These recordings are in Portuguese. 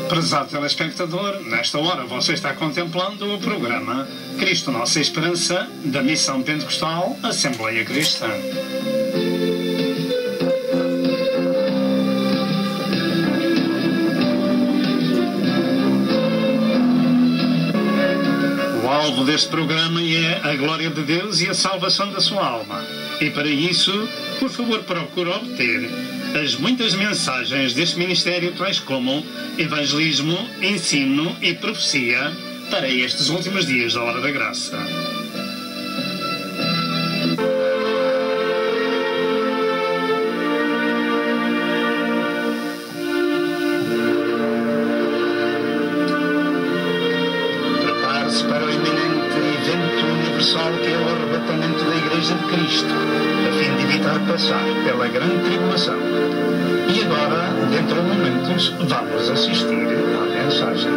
Prezado telespectador, nesta hora você está contemplando o programa Cristo Nossa Esperança, da Missão Pentecostal Assembleia Cristã. O alvo deste programa é a glória de Deus e a salvação da sua alma. E para isso, por favor, procure obter as muitas mensagens deste ministério, tais como evangelismo, ensino e profecia para estes últimos dias da Hora da Graça. Prepare-se para o iminente evento universal que é o arrebatamento da Igreja de Cristo, a fim de evitar passar pela grande tribulação. E agora, dentro de momentos, vamos assistir à mensagem.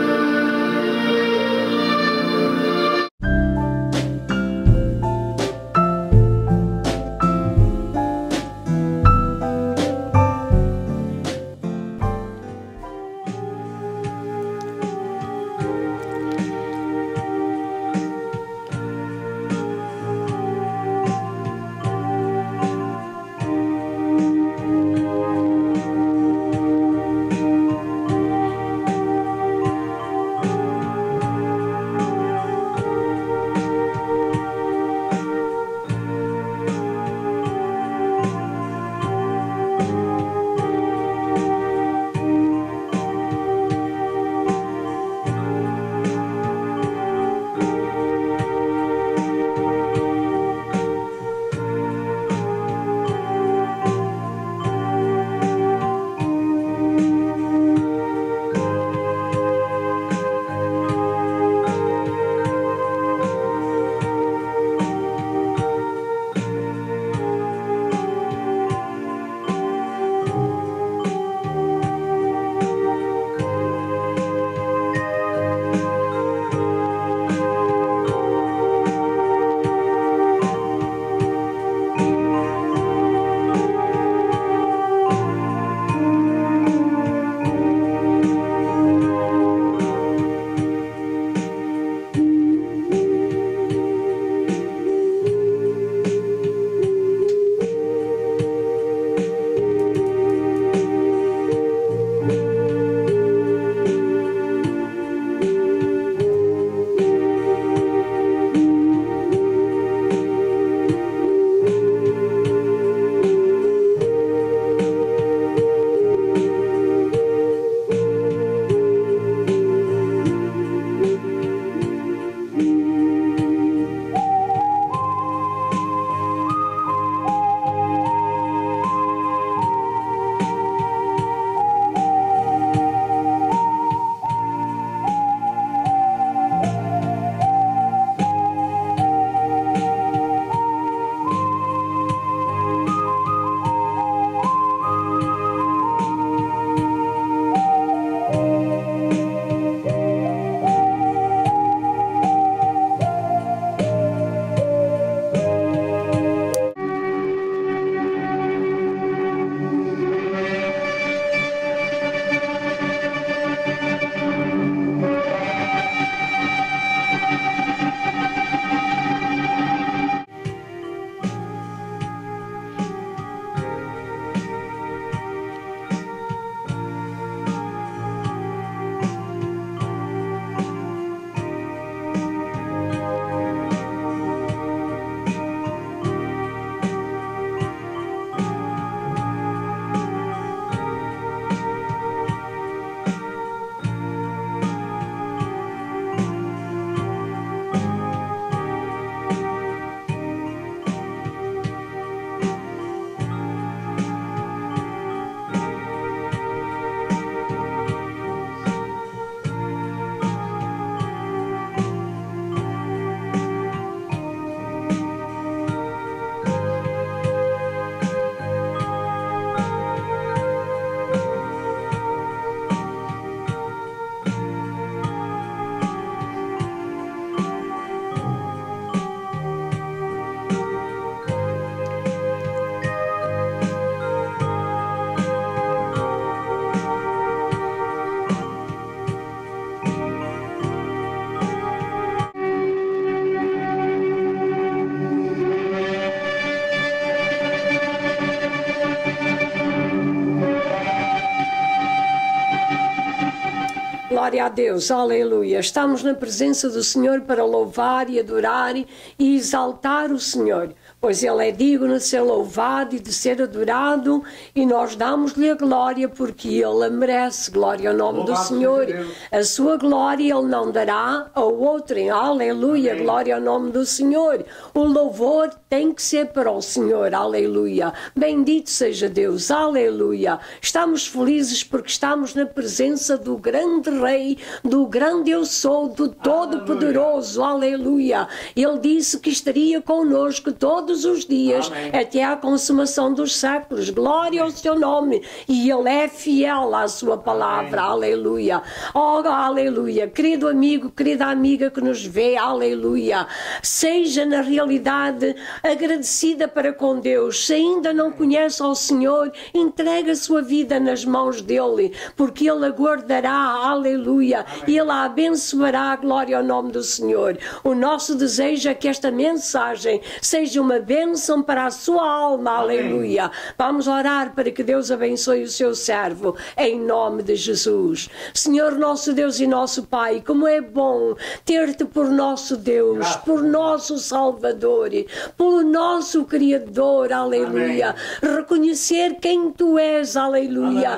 Glória a Deus, aleluia. Estamos na presença do Senhor para louvar e adorar e exaltar o Senhor, pois Ele é digno de ser louvado e de ser adorado, e nós damos-lhe a glória porque Ele a merece. Glória ao nome do Senhor. A sua glória Ele não dará ao outrem. Aleluia, glória ao nome do Senhor. O louvor tem que ser para o Senhor. Aleluia. Bendito seja Deus. Aleluia. Estamos felizes porque estamos na presença do grande Rei, do grande Eu Sou, do Todo-Poderoso. Aleluia. Ele disse que estaria conosco todos os dias, até à consumação dos séculos. Glória ao seu nome. E Ele é fiel à sua palavra. Aleluia. Oh, aleluia. Querido amigo, querida amiga que nos vê, aleluia. Seja na realidade agradecida para com Deus. Se ainda não conhece ao Senhor, entregue a sua vida nas mãos dEle, porque Ele aguardará, aleluia, e Ele a abençoará. Glória ao nome do Senhor. O nosso desejo é que esta mensagem seja uma bênção para a sua alma, aleluia. Vamos orar para que Deus abençoe o seu servo, em nome de Jesus. Senhor nosso Deus e nosso Pai, como é bom ter-te por nosso Deus, por nosso Salvador, por nosso Criador, aleluia. Reconhecer quem tu és, aleluia,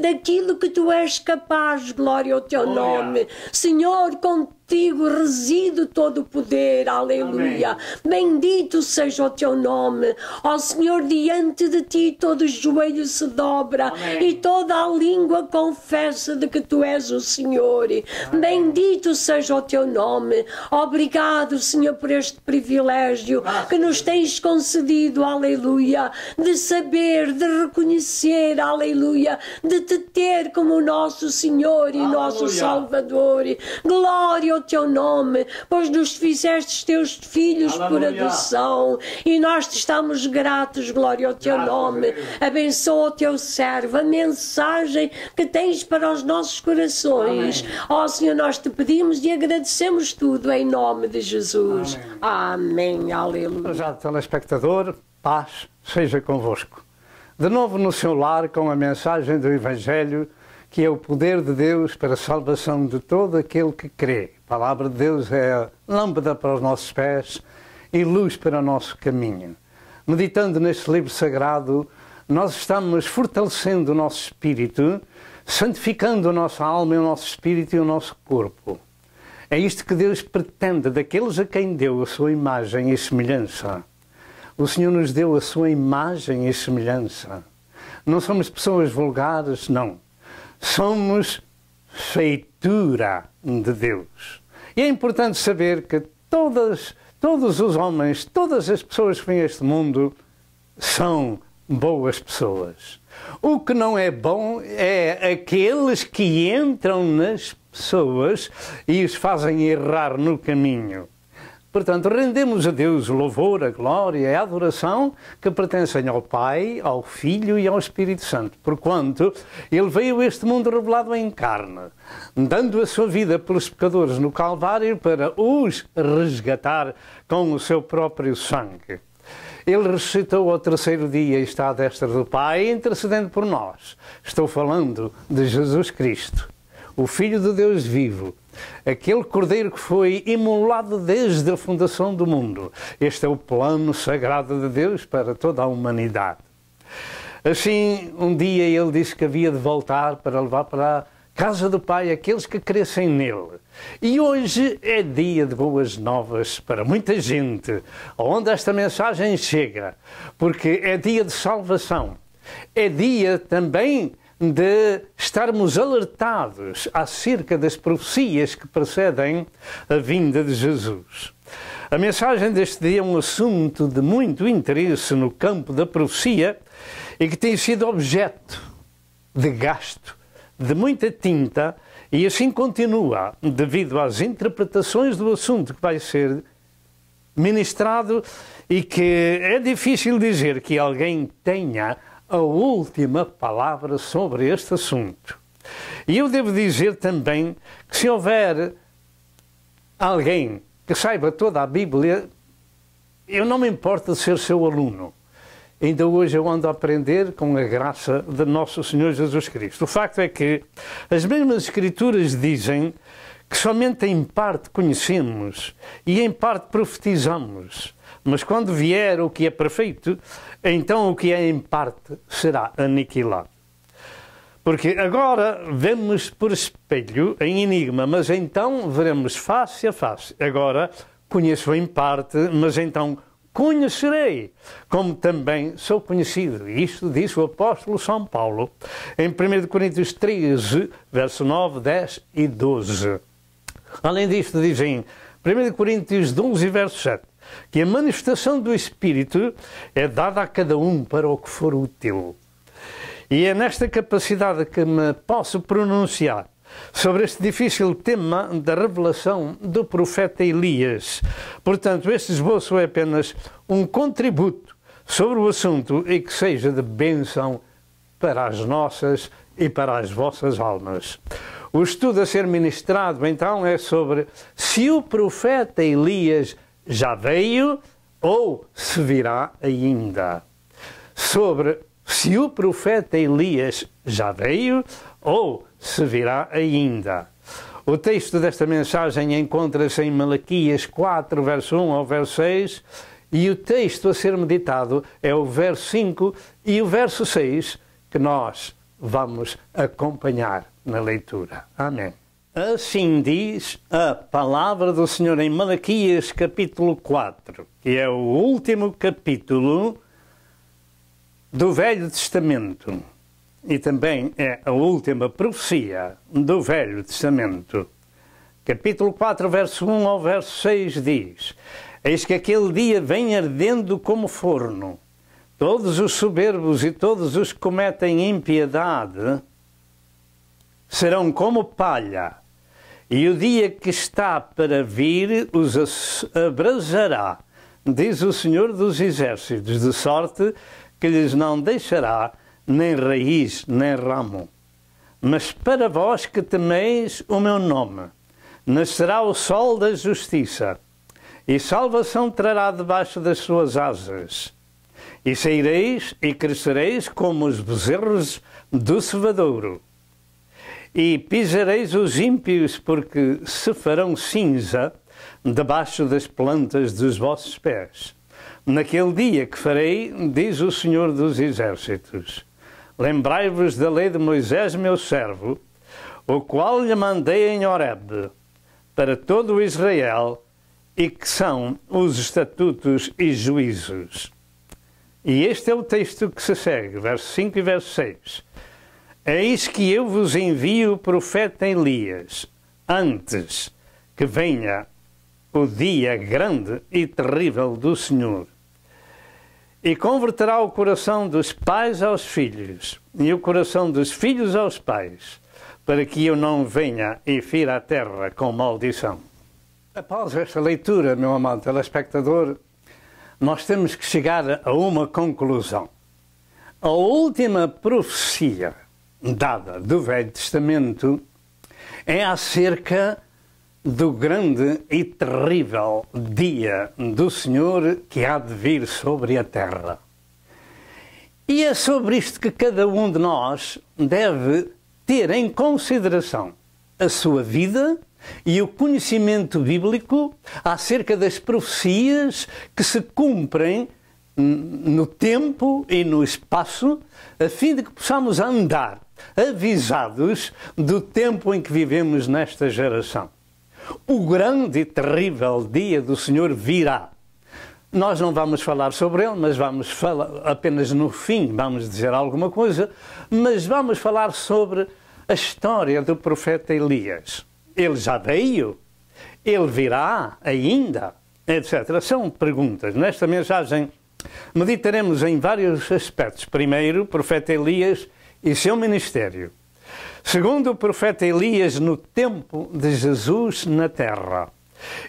daquilo que tu és capaz. Glória ao teu nome. Senhor, contigo reside todo o poder, aleluia. Bendito seja o teu nome. Ó Senhor, diante de ti todo o joelho se dobra e toda a língua confessa de que tu és o Senhor. Bendito seja o teu nome. Obrigado, Senhor, por este privilégio que nos tens concedido, aleluia, de saber, de reconhecer, aleluia, de te ter como nosso Senhor e nosso Salvador. Glória ao teu nome, pois nos fizeste teus filhos por adoção, e nós te estamos gratos. Glória ao teu nome. Abençoa o teu servo, a mensagem que tens para os nossos corações. Ó Senhor, nós te pedimos e agradecemos tudo em nome de Jesus. Amém. Aleluia. Prezado telespectador, paz seja convosco. De novo no seu lar com a mensagem do Evangelho, que é o poder de Deus para a salvação de todo aquele que crê. A palavra de Deus é lâmpada para os nossos pés e luz para o nosso caminho. Meditando neste livro sagrado, nós estamos fortalecendo o nosso espírito, santificando a nossa alma e o nosso espírito e o nosso corpo. É isto que Deus pretende daqueles a quem deu a sua imagem e semelhança. O Senhor nos deu a sua imagem e semelhança. Não somos pessoas vulgares, não. Somos feitura de Deus. E é importante saber que todos os homens, todas as pessoas que vêm a este mundo são boas pessoas. O que não é bom é aqueles que entram nas pessoas e os fazem errar no caminho. Portanto, rendemos a Deus o louvor, a glória e a adoração que pertencem ao Pai, ao Filho e ao Espírito Santo, porquanto Ele veio a este mundo revelado em carne, dando a sua vida pelos pecadores no Calvário para os resgatar com o seu próprio sangue. Ele ressuscitou ao terceiro dia e está à destra do Pai, intercedendo por nós. Estou falando de Jesus Cristo, o Filho de Deus vivo, aquele Cordeiro que foi imolado desde a fundação do mundo. Este é o plano sagrado de Deus para toda a humanidade. Assim, um dia Ele disse que havia de voltar para levar para a casa do Pai aqueles que crescem nele. E hoje é dia de boas novas para muita gente, onde esta mensagem chega, porque é dia de salvação. É dia também de estarmos alertados acerca das profecias que precedem a vinda de Jesus. A mensagem deste dia é um assunto de muito interesse no campo da profecia e que tem sido objeto de gasto de muita tinta, e assim continua devido às interpretações do assunto que vai ser ministrado, e que é difícil dizer que alguém tenha a última palavra sobre este assunto. E eu devo dizer também que se houver alguém que saiba toda a Bíblia, eu não me importo de ser seu aluno. ainda hoje eu ando a aprender com a graça de nosso Senhor Jesus Cristo. O facto é que as mesmas Escrituras dizem que somente em parte conhecemos e em parte profetizamos. Mas quando vier o que é perfeito, então o que é em parte será aniquilado. Porque agora vemos por espelho em enigma, mas então veremos face a face. Agora conheço em parte, mas então conhecerei, como também sou conhecido. Isto diz o apóstolo São Paulo em 1 Coríntios 13, verso 9, 10 e 12. Além disto, dizem 1 Coríntios 12, verso 7, que a manifestação do Espírito é dada a cada um para o que for útil. E é nesta capacidade que me posso pronunciar sobre este difícil tema da revelação do profeta Elias. Portanto, este esboço é apenas um contributo sobre o assunto e que seja de bênção para as nossas e para as vossas almas. O estudo a ser ministrado, então, é sobre se o profeta Elias já veio ou se virá ainda. Sobre se o profeta Elias já veio ou se virá ainda. O texto desta mensagem encontra-se em Malaquias 4, verso 1 ao verso 6, e o texto a ser meditado é o verso 5 e o verso 6, que nós vamos acompanhar na leitura. Amém. Assim diz a palavra do Senhor em Malaquias capítulo 4, que é o último capítulo do Velho Testamento e também é a última profecia do Velho Testamento. Capítulo 4, verso 1 ao verso 6 diz: Eis que aquele dia vem ardendo como forno. Todos os soberbos e todos os que cometem impiedade serão como palha, e o dia que está para vir os abrasará, diz o Senhor dos Exércitos, de sorte que lhes não deixará nem raiz nem ramo. Mas para vós que temeis o meu nome, nascerá o sol da justiça, e salvação trará debaixo das suas asas. E saireis e crescereis como os bezerros do cevadouro. E pisareis os ímpios, porque se farão cinza debaixo das plantas dos vossos pés. Naquele dia que farei, diz o Senhor dos Exércitos, lembrai-vos da lei de Moisés, meu servo, o qual lhe mandei em Horebe, para todo o Israel, e que são os estatutos e juízos. E este é o texto que se segue, verso 5 e verso 6. Eis que eu vos envio o profeta Elias, antes que venha o dia grande e terrível do Senhor. E converterá o coração dos pais aos filhos, e o coração dos filhos aos pais, para que eu não venha e fira a terra com maldição. Após esta leitura, meu amado telespectador, nós temos que chegar a uma conclusão. A última profecia dada do Velho Testamento é acerca do grande e terrível dia do Senhor que há de vir sobre a terra. E é sobre isto que cada um de nós deve ter em consideração a sua vida e o conhecimento bíblico acerca das profecias que se cumprem no tempo e no espaço, a fim de que possamos andar avisados do tempo em que vivemos nesta geração. O grande e terrível dia do Senhor virá. Nós não vamos falar sobre ele, mas vamos falar apenas no fim, vamos dizer alguma coisa, mas vamos falar sobre a história do profeta Elias. Ele já veio? Ele virá ainda? Etc. São perguntas. Nesta mensagem meditaremos em vários aspectos. Primeiro, o profeta Elias e seu ministério. Segundo, o profeta Elias no tempo de Jesus na terra.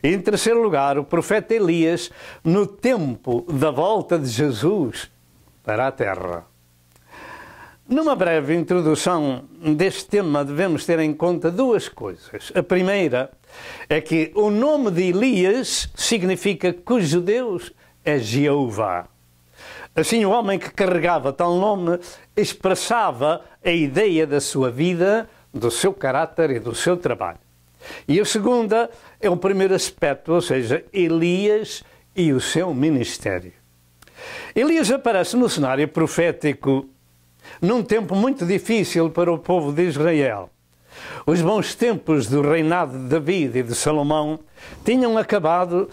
Em terceiro lugar, o profeta Elias no tempo da volta de Jesus para a terra. Numa breve introdução deste tema, devemos ter em conta duas coisas. A primeira é que o nome de Elias significa cujo Deus é Jeová. Assim, o homem que carregava tal nome expressava a ideia da sua vida, do seu caráter e do seu trabalho. E a segunda é o primeiro aspecto, ou seja, Elias e o seu ministério. Elias aparece no cenário profético num tempo muito difícil para o povo de Israel. Os bons tempos do reinado de David e de Salomão tinham acabado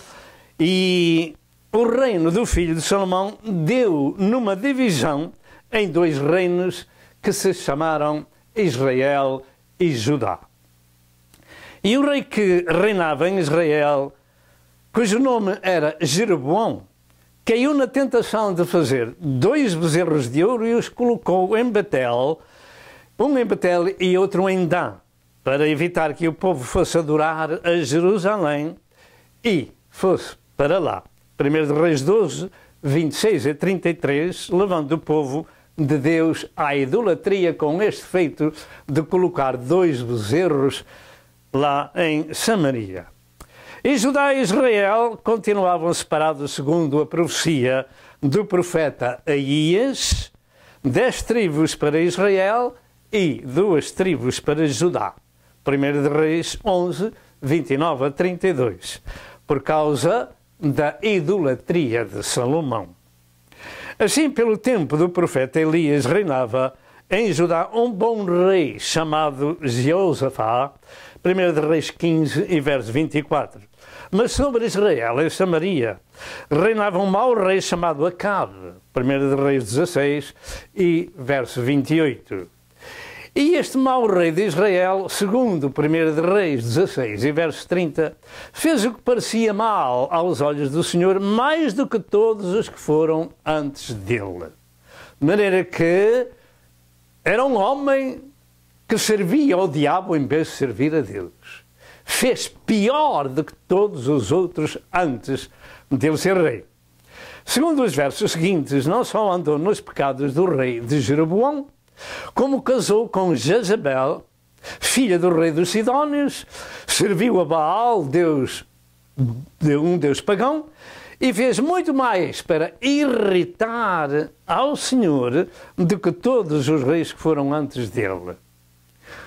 e o reino do filho de Salomão deu numa divisão em dois reinos que se chamaram Israel e Judá. E o rei que reinava em Israel, cujo nome era Jeroboão, caiu na tentação de fazer 2 bezerros de ouro e os colocou em Betel, um em Betel e outro em Dan, para evitar que o povo fosse adorar a Jerusalém e fosse para lá. 1 Reis 12, 26 e 33, levando o povo de Deus à idolatria com este feito de colocar 2 bezerros lá em Samaria. E Judá e Israel continuavam separados segundo a profecia do profeta Aías, 10 tribos para Israel e 2 tribos para Judá. 1 Reis 11, 29 a 32, por causa da idolatria de Salomão. Assim, pelo tempo do profeta Elias, reinava em Judá um bom rei chamado Jeosafá, 1 Reis 15 e verso 24. Mas sobre Israel e Samaria reinava um mau rei chamado Acabe, 1 Reis 16 e verso 28. E este mau rei de Israel, segundo 1 Reis 16 e verso 30, fez o que parecia mal aos olhos do Senhor, mais do que todos os que foram antes dele. De maneira que era um homem que servia ao diabo em vez de servir a Deus. Fez pior do que todos os outros antes dele ser rei. Segundo os versos seguintes, não só andou nos pecados do rei de Jeroboão, como casou com Jezabel, filha do rei dos Sidónios, serviu a Baal, um deus pagão, e fez muito mais para irritar ao Senhor do que todos os reis que foram antes dele.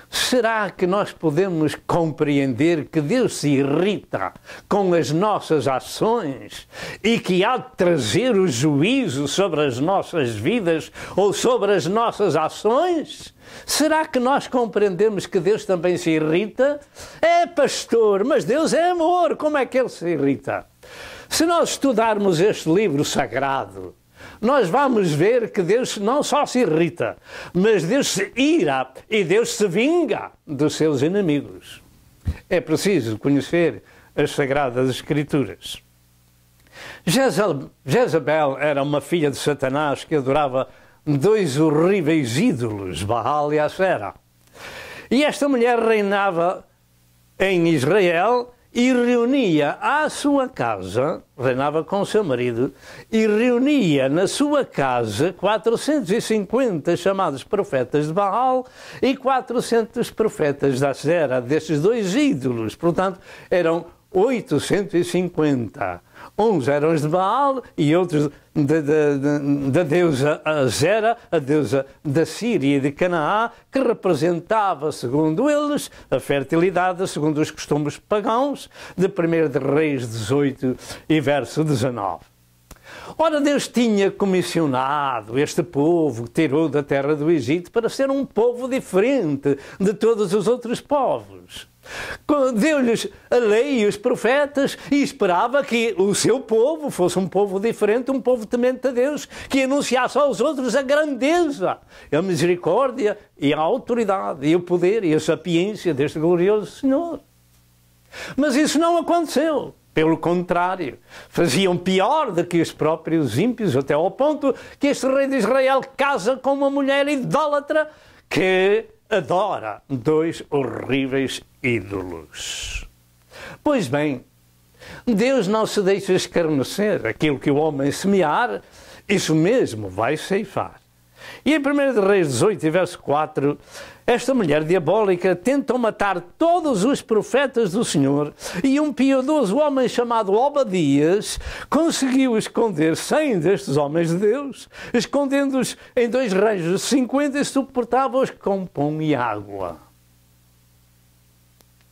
Será que nós podemos compreender que Deus se irrita com as nossas ações e que há de trazer o juízo sobre as nossas vidas ou sobre as nossas ações? Será que nós compreendemos que Deus também se irrita? É, pastor, mas Deus é amor, como é que Ele se irrita? Se nós estudarmos este livro sagrado, nós vamos ver que Deus não só se irrita, mas Deus se ira e Deus se vinga dos seus inimigos. É preciso conhecer as Sagradas Escrituras. Jezabel era uma filha de Satanás que adorava 2 horríveis ídolos, Baal e Asera. E esta mulher reinava em Israel e reunia à sua casa, reinava com seu marido, e reunia na sua casa 450 chamados profetas de Baal e 400 profetas de Asera, destes 2 ídolos. Portanto, eram 850. Uns eram os de Baal e outros da deusa Asera, a deusa da Síria e de Canaã, que representava, segundo eles, a fertilidade, segundo os costumes pagãos, de 1 Reis 18 e verso 19. Ora, Deus tinha comissionado este povo que tirou da terra do Egito para ser um povo diferente de todos os outros povos. Deu-lhes a lei e os profetas e esperava que o seu povo fosse um povo diferente, um povo temente a Deus, que anunciasse aos outros a grandeza, a misericórdia e a autoridade e o poder e a sapiência deste glorioso Senhor. Mas isso não aconteceu. Pelo contrário, faziam pior do que os próprios ímpios, até ao ponto que este rei de Israel casa com uma mulher idólatra que adora 2 horríveis ídolos. Pois bem, Deus não se deixa escarnecer. Aquilo que o homem semear, isso mesmo vai ceifar. E em 1 Reis 18, verso 4, esta mulher diabólica tentou matar todos os profetas do Senhor e um piedoso homem chamado Obadias conseguiu esconder 100 destes homens de Deus, escondendo-os em 2 ranchos de 50 e suportava-os com pão e água.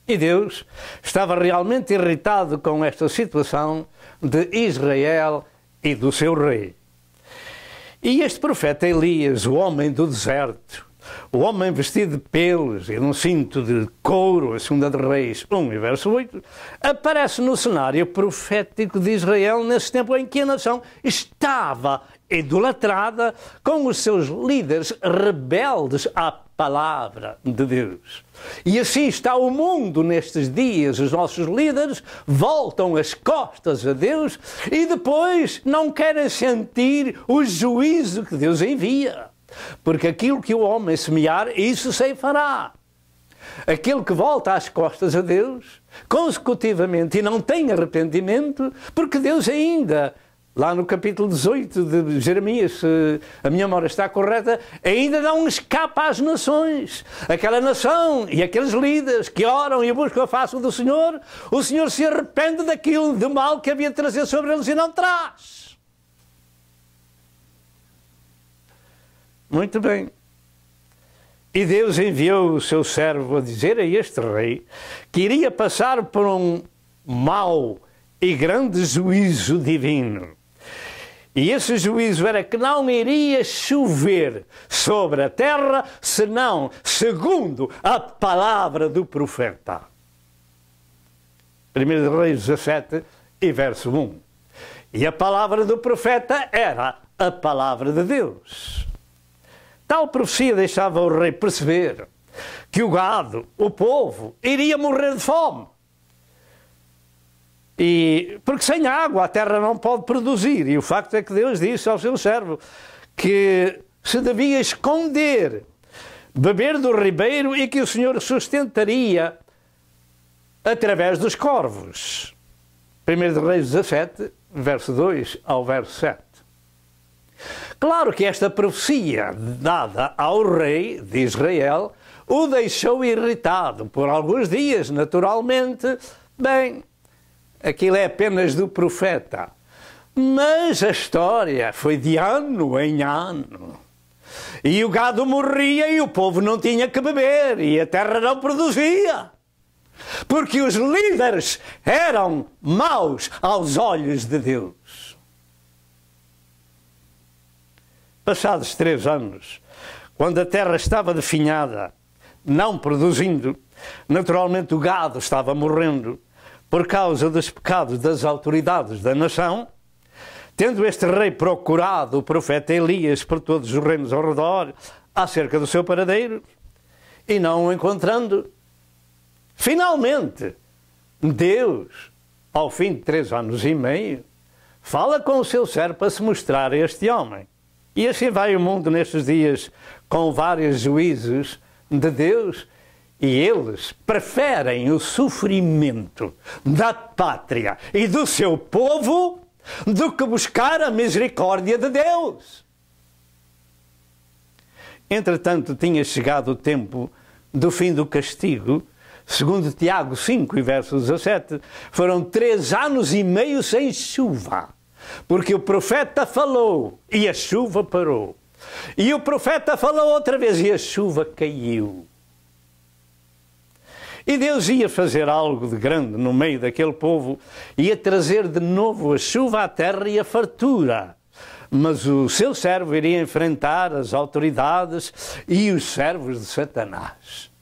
E Deus estava realmente irritado com esta situação de Israel e do seu rei. E este profeta Elias, o homem do deserto, o homem vestido de pelos e num cinto de couro, a 2 de Reis 1 e verso 8, aparece no cenário profético de Israel nesse tempo em que a nação estava idolatrada com os seus líderes rebeldes à palavra de Deus. E assim está o mundo nestes dias. Os nossos líderes voltam as costas a Deus e depois não querem sentir o juízo que Deus envia. Porque aquilo que o homem semear, isso ceifará. Aquele que volta às costas a Deus, consecutivamente, e não tem arrependimento, porque Deus ainda, lá no capítulo 18 de Jeremias, se a minha memória está correta, ainda não escapa às nações. Aquela nação e aqueles líderes que oram e buscam a face do Senhor, o Senhor se arrepende daquilo de mal que havia de trazer sobre eles e não traz. Muito bem. E Deus enviou o seu servo a dizer a este rei que iria passar por um mau e grande juízo divino. E esse juízo era que não iria chover sobre a terra, senão segundo a palavra do profeta. 1 Reis 17 e verso 1. E a palavra do profeta era a palavra de Deus. Tal profecia deixava o rei perceber que o gado, o povo, iria morrer de fome. E, porque sem água a terra não pode produzir. E o facto é que Deus disse ao seu servo que se devia esconder, beber do ribeiro e que o Senhor sustentaria através dos corvos. 1 Reis 17, verso 2 ao verso 7. Claro que esta profecia dada ao rei de Israel o deixou irritado por alguns dias, naturalmente. Bem, aquilo é apenas do profeta. Mas a história foi de ano em ano. E o gado morria e o povo não tinha que beber e a terra não produzia. Porque os líderes eram maus aos olhos de Deus. Passados 3 anos, quando a terra estava definhada, não produzindo, naturalmente o gado estava morrendo por causa dos pecados das autoridades da nação, tendo este rei procurado o profeta Elias por todos os reinos ao redor, acerca do seu paradeiro, e não o encontrando, finalmente, Deus, ao fim de 3 anos e meio, fala com o seu servo para se mostrar a este homem. E assim vai o mundo nestes dias, com vários juízos de Deus, e eles preferem o sofrimento da pátria e do seu povo do que buscar a misericórdia de Deus. Entretanto, tinha chegado o tempo do fim do castigo. Segundo Tiago 5 e verso 17, foram 3 anos e meio sem chuva. Porque o profeta falou e a chuva parou. E o profeta falou outra vez e a chuva caiu. E Deus ia fazer algo de grande no meio daquele povo, ia trazer de novo a chuva à terra e a fartura. Mas o seu servo iria enfrentar as autoridades e os servos de Satanás.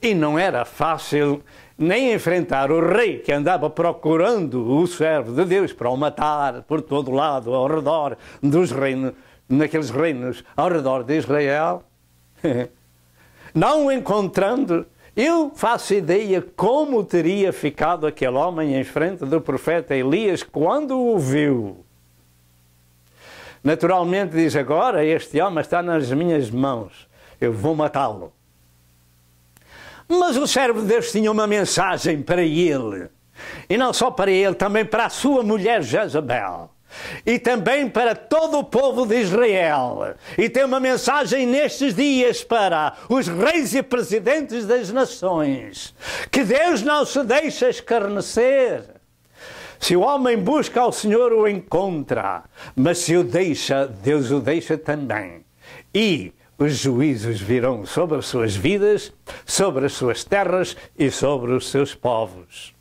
E não era fácil nem enfrentar o rei que andava procurando o servo de Deus para o matar por todo lado, ao redor dos reinos, naqueles reinos ao redor de Israel. Não o encontrando, eu faço ideia como teria ficado aquele homem em frente do profeta Elias quando o viu. Naturalmente diz: agora este homem está nas minhas mãos, eu vou matá-lo. Mas o servo de Deus tinha uma mensagem para ele. E não só para ele, também para a sua mulher Jezabel. e também para todo o povo de Israel. E tem uma mensagem nestes dias para os reis e presidentes das nações, que Deus não se deixa escarnecer. Se o homem busca ao Senhor, o encontra, mas se o deixa, Deus o deixa também. E os juízos virão sobre as suas vidas, sobre as suas terras e sobre os seus povos.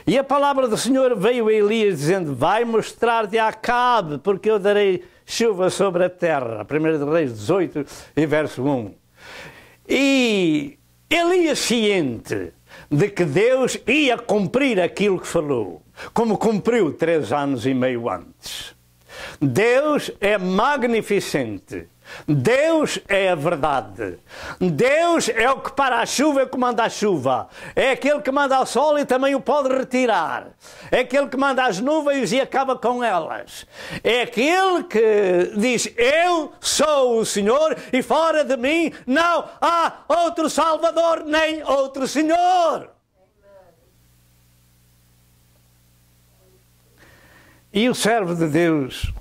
E a palavra do Senhor veio a Elias dizendo: vai mostrar-te a Acabe, porque eu darei chuva sobre a terra. 1 Reis 18 e verso 1. E Elias, ciente de que Deus ia cumprir aquilo que falou, como cumpriu 3 anos e meio antes. Deus é magnificente. Deus é a verdade. Deus é o que para a chuva e comanda a chuva. É aquele que manda o sol e também o pode retirar. É aquele que manda as nuvens e acaba com elas. É aquele que diz: eu sou o Senhor e fora de mim não há outro Salvador nem outro Senhor. E o servo de Deus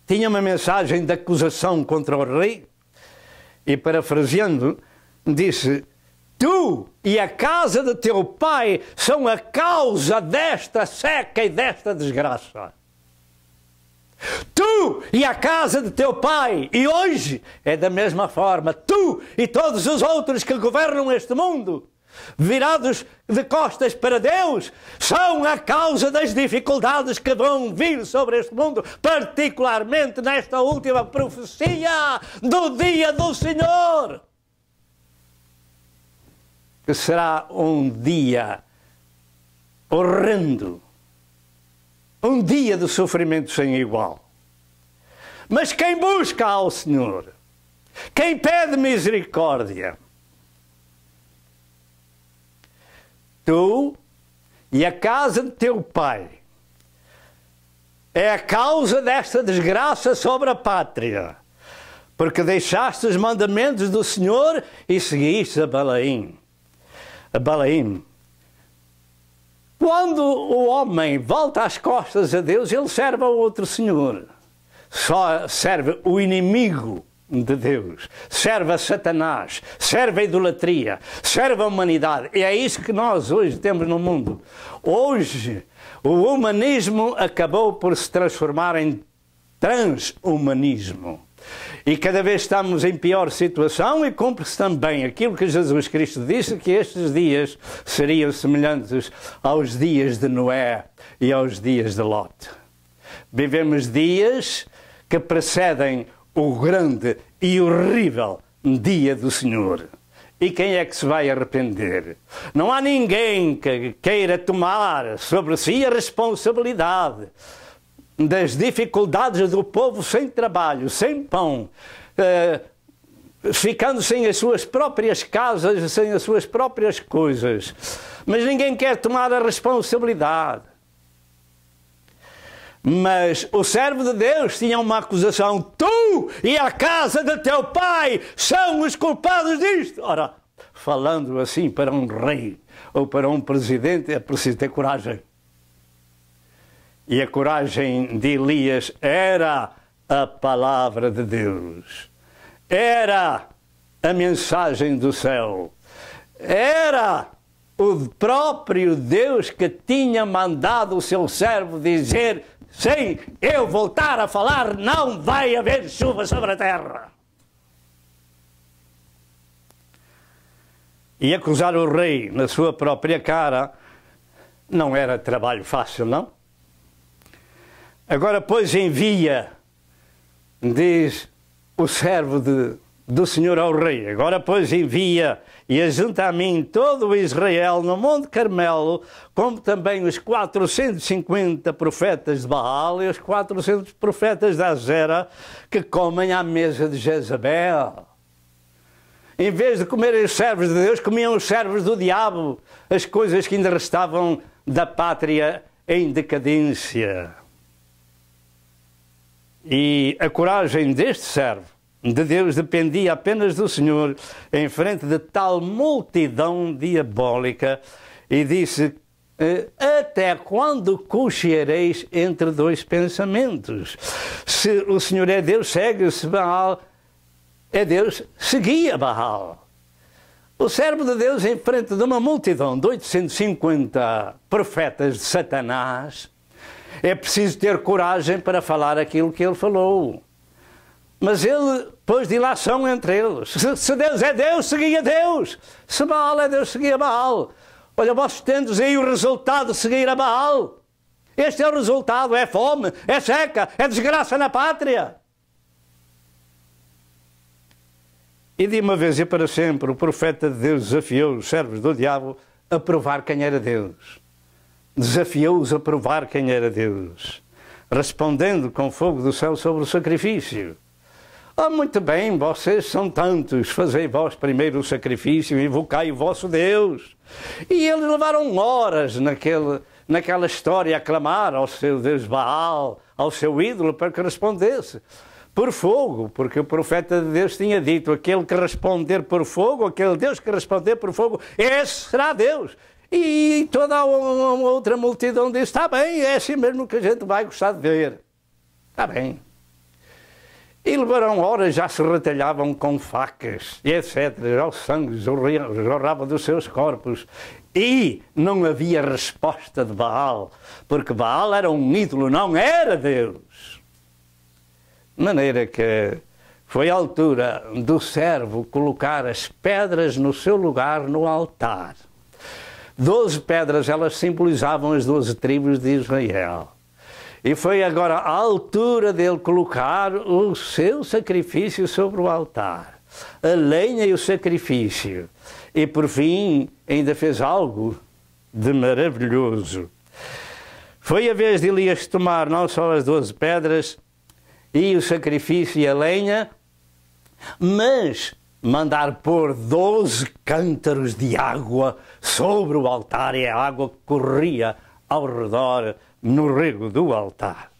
tinha uma mensagem de acusação contra o rei e, parafraseando, disse: tu e a casa de teu pai são a causa desta seca e desta desgraça. Tu e a casa de teu pai, e hoje é da mesma forma, tu e todos os outros que governam este mundo, virados de costas para Deus, são a causa das dificuldades que vão vir sobre este mundo, particularmente nesta última profecia do dia do Senhor, que será um dia horrendo, um dia de sofrimento sem igual. Mas quem busca ao Senhor, quem pede misericórdia, tu e a casa de teu pai, é a causa desta desgraça sobre a pátria, porque deixaste os mandamentos do Senhor e seguiste a Balaim. A Balaim. Quando o homem volta as costas a Deus, ele serve a outro Senhor. Só serve o inimigo de Deus, serve a Satanás, serve a idolatria, serve a humanidade. E é isso que nós hoje temos no mundo. Hoje o humanismo acabou por se transformar em transhumanismo. E cada vez estamos em pior situação, e cumpre-se também aquilo que Jesus Cristo disse, que estes dias seriam semelhantes aos dias de Noé e aos dias de Lot. Vivemos dias que precedem o grande e horrível dia do Senhor. E quem é que se vai arrepender? Não há ninguém que queira tomar sobre si a responsabilidade das dificuldades do povo sem trabalho, sem pão, ficando sem as suas próprias casas, sem as suas próprias coisas. Mas ninguém quer tomar a responsabilidade. Mas o servo de Deus tinha uma acusação: tu e a casa de teu pai são os culpados disto. Ora, falando assim para um rei ou para um presidente, é preciso ter coragem. E a coragem de Elias era a palavra de Deus, era a mensagem do céu, era o próprio Deus que tinha mandado o seu servo dizer: sem eu voltar a falar, não vai haver chuva sobre a terra. E acusar o rei na sua própria cara não era trabalho fácil, não? Agora, pois, envia, diz o servo do Senhor ao rei, agora, pois, envia e ajunta a mim todo o Israel no Monte Carmelo, como também os 450 profetas de Baal e os 400 profetas de Azera, que comem à mesa de Jezabel. Em vez de comerem os servos de Deus, comiam os servos do diabo, as coisas que ainda restavam da pátria em decadência. E a coragem deste servo de Deus dependia apenas do Senhor em frente de tal multidão diabólica, e disse até quando cocheareis entre dois pensamentos? Se o Senhor é Deus, segue, se Baal é Deus, seguia Baal. O servo de Deus, em frente de uma multidão de 850 profetas de Satanás, é preciso ter coragem para falar aquilo que ele falou. Mas ele pôs dilação entre eles. Se Deus é Deus, seguia Deus. Se Baal é Deus, seguia Baal. Olha, vossos tendes aí o resultado de seguir a Baal. Este é o resultado, é fome, é seca, é desgraça na pátria. E de uma vez e para sempre o profeta de Deus desafiou os servos do diabo a provar quem era Deus. Desafiou-os a provar quem era Deus, respondendo com fogo do céu sobre o sacrifício. Muito bem, vocês são tantos, fazei vós primeiro o sacrifício e invocai o vosso Deus. E eles levaram horas naquela história a clamar ao seu Deus Baal, ao seu ídolo, para que respondesse por fogo, porque o profeta de Deus tinha dito: aquele que responder por fogo, aquele Deus que responder por fogo, esse será Deus. E toda uma outra multidão disse: está bem, é assim mesmo que a gente vai gostar de ver. Está bem. E levaram horas, já se retalhavam com facas, e etc. O sangue jorrava dos seus corpos. E não havia resposta de Baal, porque Baal era um ídolo, não era Deus. De maneira que foi a altura do servo colocar as pedras no seu lugar no altar. 12 pedras, elas simbolizavam as 12 tribos de Israel. E foi agora a altura dele colocar o seu sacrifício sobre o altar, a lenha e o sacrifício. E por fim ainda fez algo de maravilhoso. Foi a vez de Elias tomar não só as 12 pedras e o sacrifício e a lenha, mas mandar pôr 12 cântaros de água sobre o altar, e a água corria ao redor no rego do altar.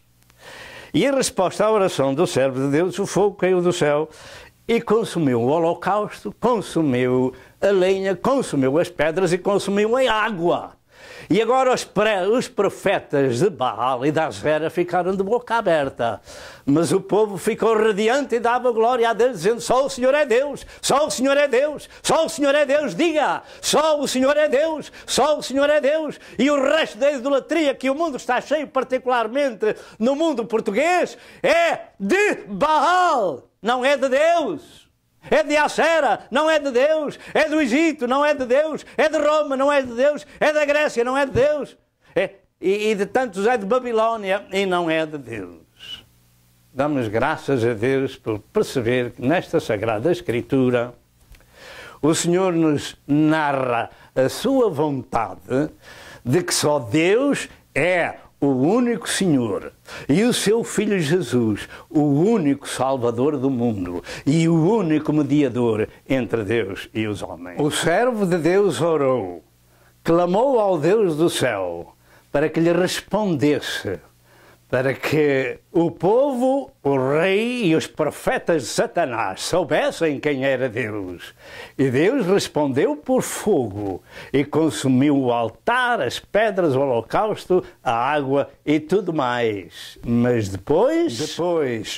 E em resposta à oração do servo de Deus, o fogo caiu do céu e consumiu o holocausto, consumiu a lenha, consumiu as pedras e consumiu a água. E agora os profetas de Baal e de Asera ficaram de boca aberta. Mas o povo ficou radiante e dava glória a Deus, dizendo: só o Senhor é Deus, só o Senhor é Deus, só o Senhor é Deus. Diga, só o Senhor é Deus, só o Senhor é Deus. E o resto da idolatria que o mundo está cheio, particularmente no mundo português, é de Baal, não é de Deus. É de Asera, não é de Deus. É do Egito, não é de Deus. É de Roma, não é de Deus. É da Grécia, não é de Deus. E de tantos é de Babilónia e não é de Deus. Damos graças a Deus por perceber que nesta Sagrada Escritura o Senhor nos narra a sua vontade de que só Deus é o único Senhor, e o seu Filho Jesus, o único Salvador do mundo e o único mediador entre Deus e os homens. O servo de Deus orou, clamou ao Deus do céu para que lhe respondesse, para que o povo, o rei e os profetas de Satanás soubessem quem era Deus. E Deus respondeu por fogo e consumiu o altar, as pedras, o holocausto, a água e tudo mais. Mas depois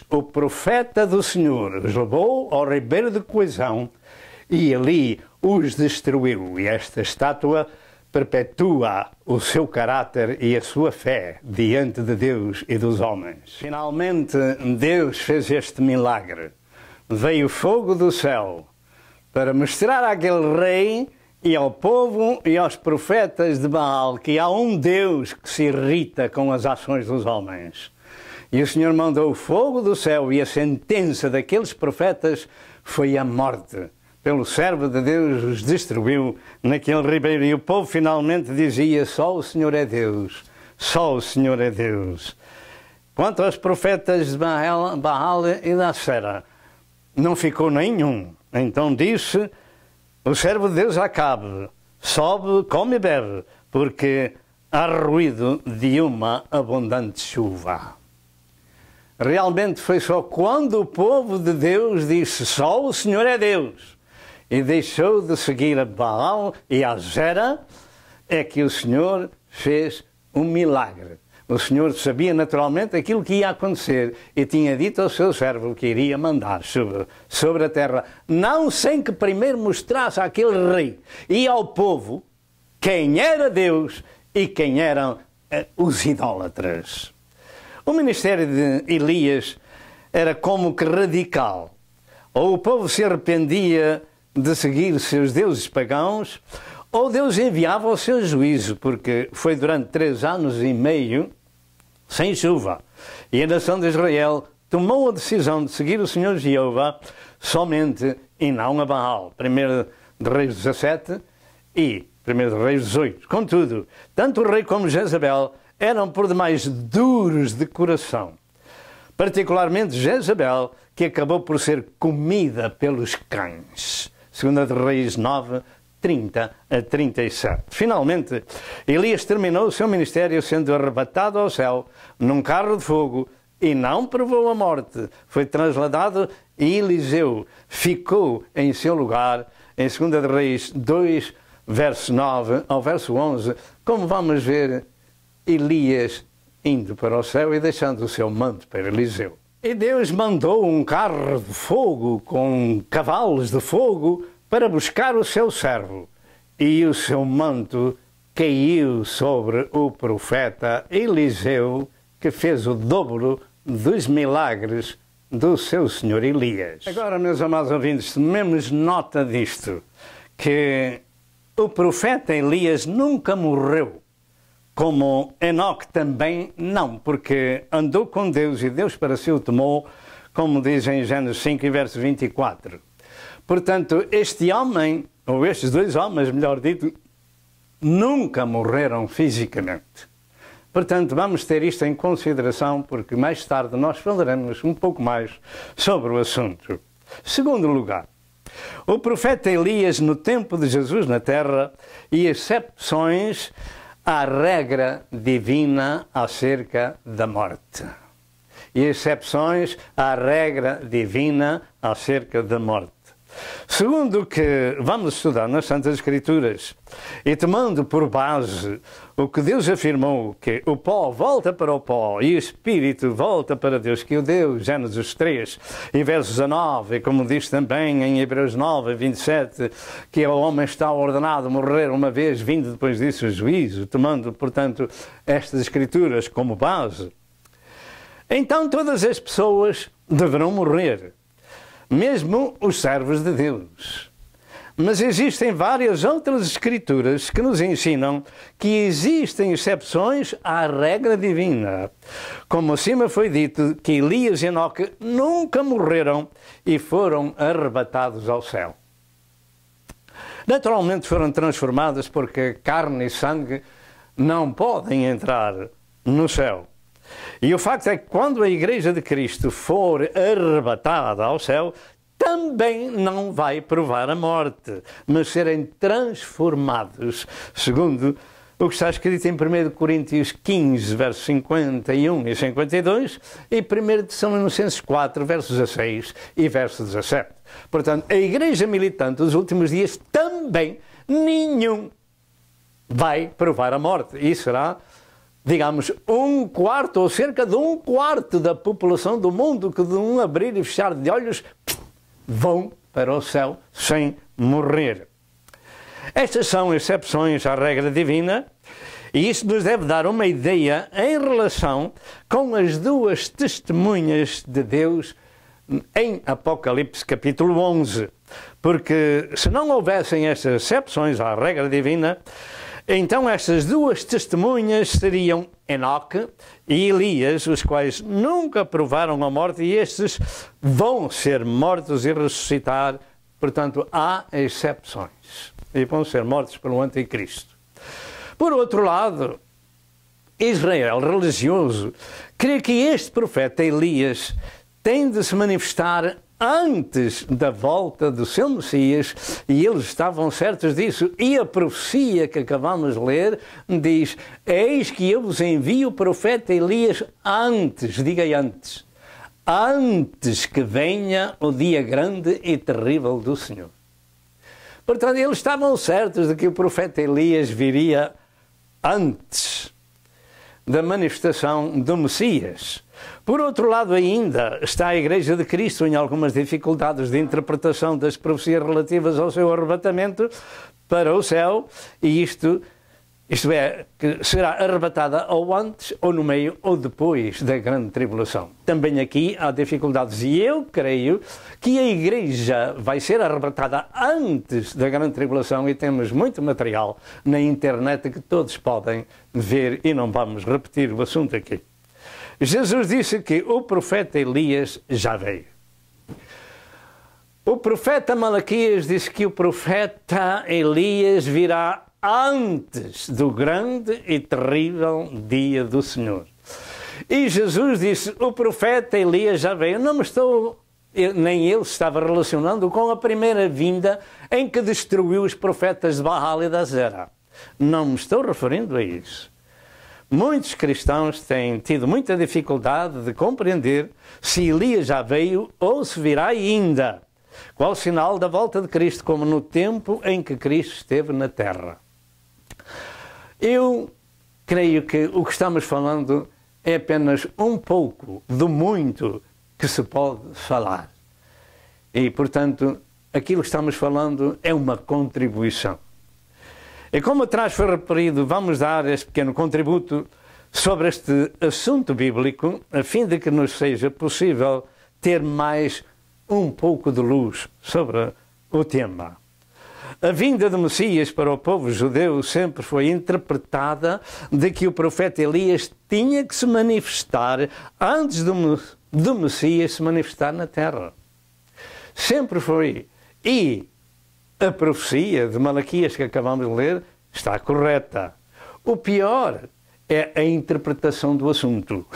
o profeta do Senhor os levou ao ribeiro de Coisão e ali os destruiu. E esta estátua perpetua o seu caráter e a sua fé diante de Deus e dos homens. Finalmente, Deus fez este milagre. Veio fogo do céu para mostrar àquele rei e ao povo e aos profetas de Baal que há um Deus que se irrita com as ações dos homens. E o Senhor mandou o fogo do céu, e a sentença daqueles profetas foi a morte. Pelo servo de Deus os destruiu naquele ribeiro. E o povo finalmente dizia: só o Senhor é Deus, só o Senhor é Deus. Quanto aos profetas de Baal e de Asera, não ficou nenhum. Então disse o servo de Deus a Acabe: sobe, come e bebe, porque há ruído de uma abundante chuva. Realmente foi só quando o povo de Deus disse: só o Senhor é Deus, e deixou de seguir a Baal e a Asera, é que o Senhor fez um milagre. O Senhor sabia naturalmente aquilo que ia acontecer e tinha dito ao seu servo que iria mandar sobre a terra, não sem que primeiro mostrasse àquele rei e ao povo quem era Deus e quem eram os idólatras. O ministério de Elias era como que radical. Ou o povo se arrependia de seguir seus deuses pagãos, ou Deus enviava o seu juízo, porque foi durante 3 anos e meio sem chuva. E a nação de Israel tomou a decisão de seguir o Senhor Jeová somente e não a Baal. 1 de Reis 17 e 1 de Reis 18. Contudo, tanto o rei como Jezabel eram por demais duros de coração. Particularmente Jezabel, que acabou por ser comida pelos cães. 2 de Reis 9, 30 a 37. Finalmente, Elias terminou o seu ministério sendo arrebatado ao céu num carro de fogo e não provou a morte. Foi trasladado e Eliseu ficou em seu lugar em 2 de Reis 2, verso 9 ao verso 11, como vamos ver Elias indo para o céu e deixando o seu manto para Eliseu. E Deus mandou um carro de fogo com cavalos de fogo para buscar o seu servo. E o seu manto caiu sobre o profeta Eliseu, que fez o dobro dos milagres do seu senhor Elias. Agora, meus amados ouvintes, tomemos nota disto, que o profeta Elias nunca morreu, como Enoque também não, porque andou com Deus e Deus para si o tomou, como diz em Gênesis 5, verso 24. Portanto, este homem, ou estes 2 homens, melhor dito, nunca morreram fisicamente. Portanto, vamos ter isto em consideração, porque mais tarde nós falaremos um pouco mais sobre o assunto. Segundo lugar, o profeta Elias, no tempo de Jesus na terra, e exceções à regra divina acerca da morte. E exceções à regra divina acerca da morte. Segundo o que vamos estudar nas Santas Escrituras, e tomando por base o que Deus afirmou, que o pó volta para o pó e o Espírito volta para Deus, que o deu, Gênesis 3 e versos 19, e como diz também em Hebreus 9, 27, que o homem está ordenado a morrer uma vez, vindo depois disso o juízo, tomando, portanto, estas Escrituras como base, então todas as pessoas deverão morrer, mesmo os servos de Deus. Mas existem várias outras escrituras que nos ensinam que existem exceções à regra divina. Como acima foi dito, que Elias e Enoque nunca morreram e foram arrebatados ao céu. Naturalmente foram transformados, porque carne e sangue não podem entrar no céu. E o facto é que quando a Igreja de Cristo for arrebatada ao céu, também não vai provar a morte, mas serem transformados, segundo o que está escrito em 1 Coríntios 15, versos 51 e 52, e 1 Tessalonicenses 4, versos 16 e verso 17. Portanto, a Igreja militante dos últimos dias também nenhum vai provar a morte. E será, digamos, 1/4 ou cerca de 1/4 da população do mundo que de um abrir e fechar de olhos vão para o céu sem morrer. Estas são exceções à regra divina e isso nos deve dar uma ideia em relação com as 2 testemunhas de Deus em Apocalipse capítulo 11. Porque se não houvessem estas exceções à regra divina, então estas 2 testemunhas seriam Enoque e Elias, os quais nunca provaram a morte, e estes vão ser mortos e ressuscitar. Portanto, há exceções, e vão ser mortos pelo Anticristo. Por outro lado, Israel religioso crê que este profeta Elias tem de se manifestar antes da volta do seu Messias, e eles estavam certos disso. E a profecia que acabamos de ler diz: eis que eu vos envio o profeta Elias antes, diga antes que venha o dia grande e terrível do Senhor. Portanto, eles estavam certos de que o profeta Elias viria antes da manifestação do Messias. Por outro lado ainda, está a Igreja de Cristo em algumas dificuldades de interpretação das profecias relativas ao seu arrebatamento para o céu, e isto é, que será arrebatada ou antes, ou no meio, ou depois da grande tribulação. Também aqui há dificuldades, e eu creio que a Igreja vai ser arrebatada antes da grande tribulação, e temos muito material na internet que todos podem ver, e não vamos repetir o assunto aqui. Jesus disse que o profeta Elias já veio. O profeta Malaquias disse que o profeta Elias virá antes do grande e terrível dia do Senhor. E Jesus disse, o profeta Elias já veio. Nem ele estava relacionando com a primeira vinda em que destruiu os profetas de Baal e de Azera. Não me estou referindo a isso. Muitos cristãos têm tido muita dificuldade de compreender se Elias já veio ou se virá ainda. Qual o sinal da volta de Cristo, como no tempo em que Cristo esteve na terra? Eu creio que o que estamos falando é apenas um pouco do muito que se pode falar. E, portanto, aquilo que estamos falando é uma contribuição. E como atrás foi referido, vamos dar este pequeno contributo sobre este assunto bíblico, a fim de que nos seja possível ter mais um pouco de luz sobre o tema. A vinda do Messias para o povo judeu sempre foi interpretada de que o profeta Elias tinha que se manifestar antes do Messias se manifestar na terra. Sempre foi. E a profecia de Malaquias que acabamos de ler está correta. O pior é a interpretação do assunto.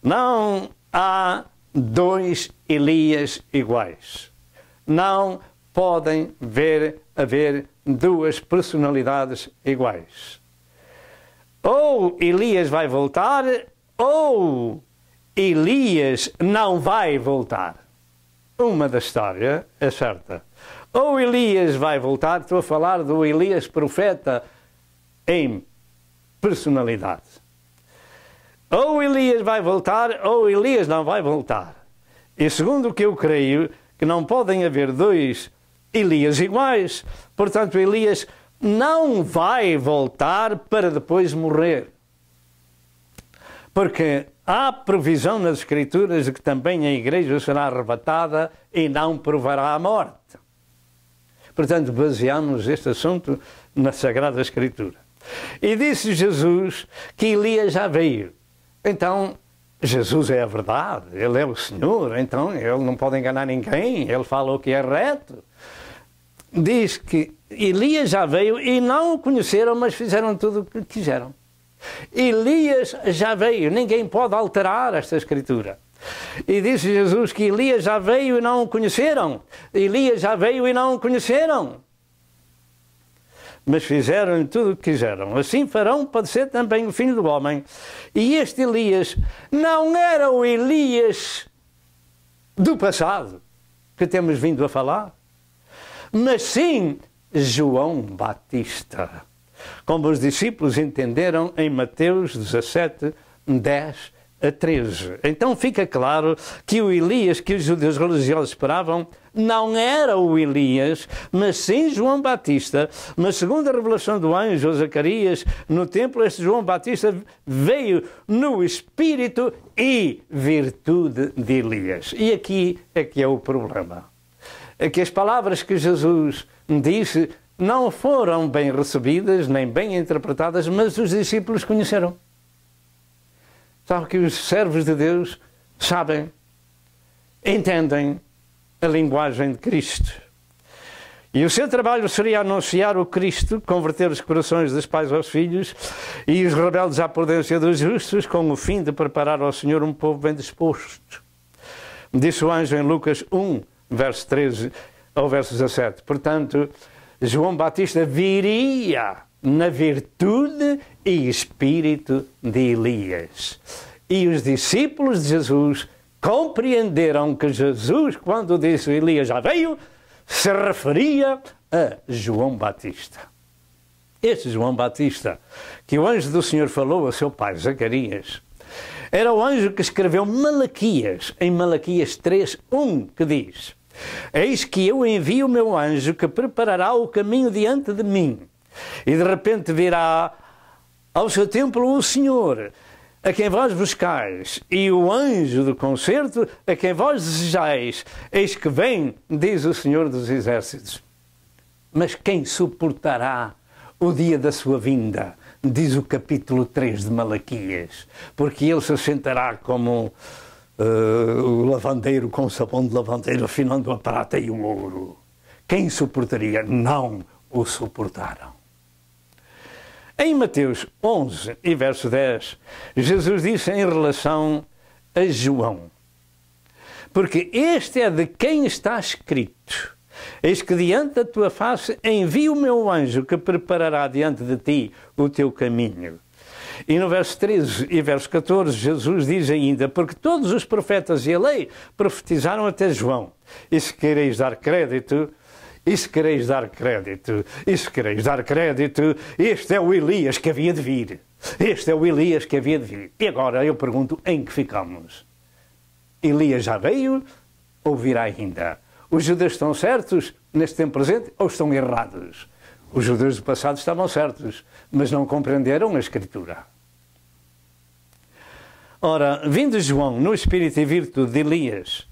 Não há dois Elias iguais. Não podem haver duas personalidades iguais. Ou Elias vai voltar, ou Elias não vai voltar. Uma da história é certa. Ou Elias vai voltar, estou a falar do Elias profeta em personalidade. Ou Elias vai voltar, ou Elias não vai voltar. E segundo o que eu creio, que não podem haver dois Elias iguais, portanto Elias não vai voltar para depois morrer. Porque há provisão nas Escrituras de que também a Igreja será arrebatada e não provará a morte. Portanto, baseamos este assunto na Sagrada Escritura. E disse Jesus que Elias já veio. Então, Jesus é a verdade, Ele é o Senhor, então Ele não pode enganar ninguém, Ele fala o que é reto. Diz que Elias já veio e não o conheceram, mas fizeram tudo o que quiseram. Elias já veio, ninguém pode alterar esta Escritura. E disse Jesus que Elias já veio e não o conheceram. Elias já veio e não o conheceram. Mas fizeram tudo o que quiseram. Assim farão padecer também o Filho do Homem. E este Elias não era o Elias do passado que temos vindo a falar, mas sim João Batista, como os discípulos entenderam em Mateus 17, 10 a 13. Então fica claro que o Elias que os judeus religiosos esperavam não era o Elias, mas sim João Batista. Mas segundo a revelação do anjo Zacarias, no templo este João Batista veio no espírito e virtude de Elias. E aqui é que é o problema. É que as palavras que Jesus disse não foram bem recebidas, nem bem interpretadas, mas os discípulos conheceram. Sabe que os servos de Deus sabem, entendem a linguagem de Cristo. E o seu trabalho seria anunciar o Cristo, converter os corações dos pais aos filhos e os rebeldes à prudência dos justos, com o fim de preparar ao Senhor um povo bem disposto. Disse o anjo em Lucas 1, verso 13 ao verso 17. Portanto, João Batista viria na virtude e espírito de Elias. E os discípulos de Jesus compreenderam que Jesus, quando disse Elias já veio, se referia a João Batista. Este João Batista, que o anjo do Senhor falou a seu pai Zacarias, era o anjo que escreveu Malaquias, em Malaquias 3:1, que diz: Eis que eu envio o meu anjo que preparará o caminho diante de mim. E de repente virá ao seu templo o Senhor, a quem vós buscais, e o anjo do concerto, a quem vós desejais. Eis que vem, diz o Senhor dos Exércitos. Mas quem suportará o dia da sua vinda? Diz o capítulo 3 de Malaquias. Porque ele se sentará como o lavandeiro com o sabão de lavandeiro, afinando a prata e o ouro. Quem suportaria? Não o suportaram. Em Mateus 11 e verso 10, Jesus disse em relação a João: porque este é de quem está escrito: eis que diante da tua face envio o meu anjo que preparará diante de ti o teu caminho. E no verso 13 e verso 14, Jesus diz ainda: porque todos os profetas e a lei profetizaram até João. E se quereis dar crédito, este é o Elias que havia de vir. E agora eu pergunto, em que ficamos? Elias já veio ou virá ainda? Os judeus estão certos neste tempo presente ou estão errados? Os judeus do passado estavam certos, mas não compreenderam a Escritura. Ora, vindo João no espírito e virtude de Elias,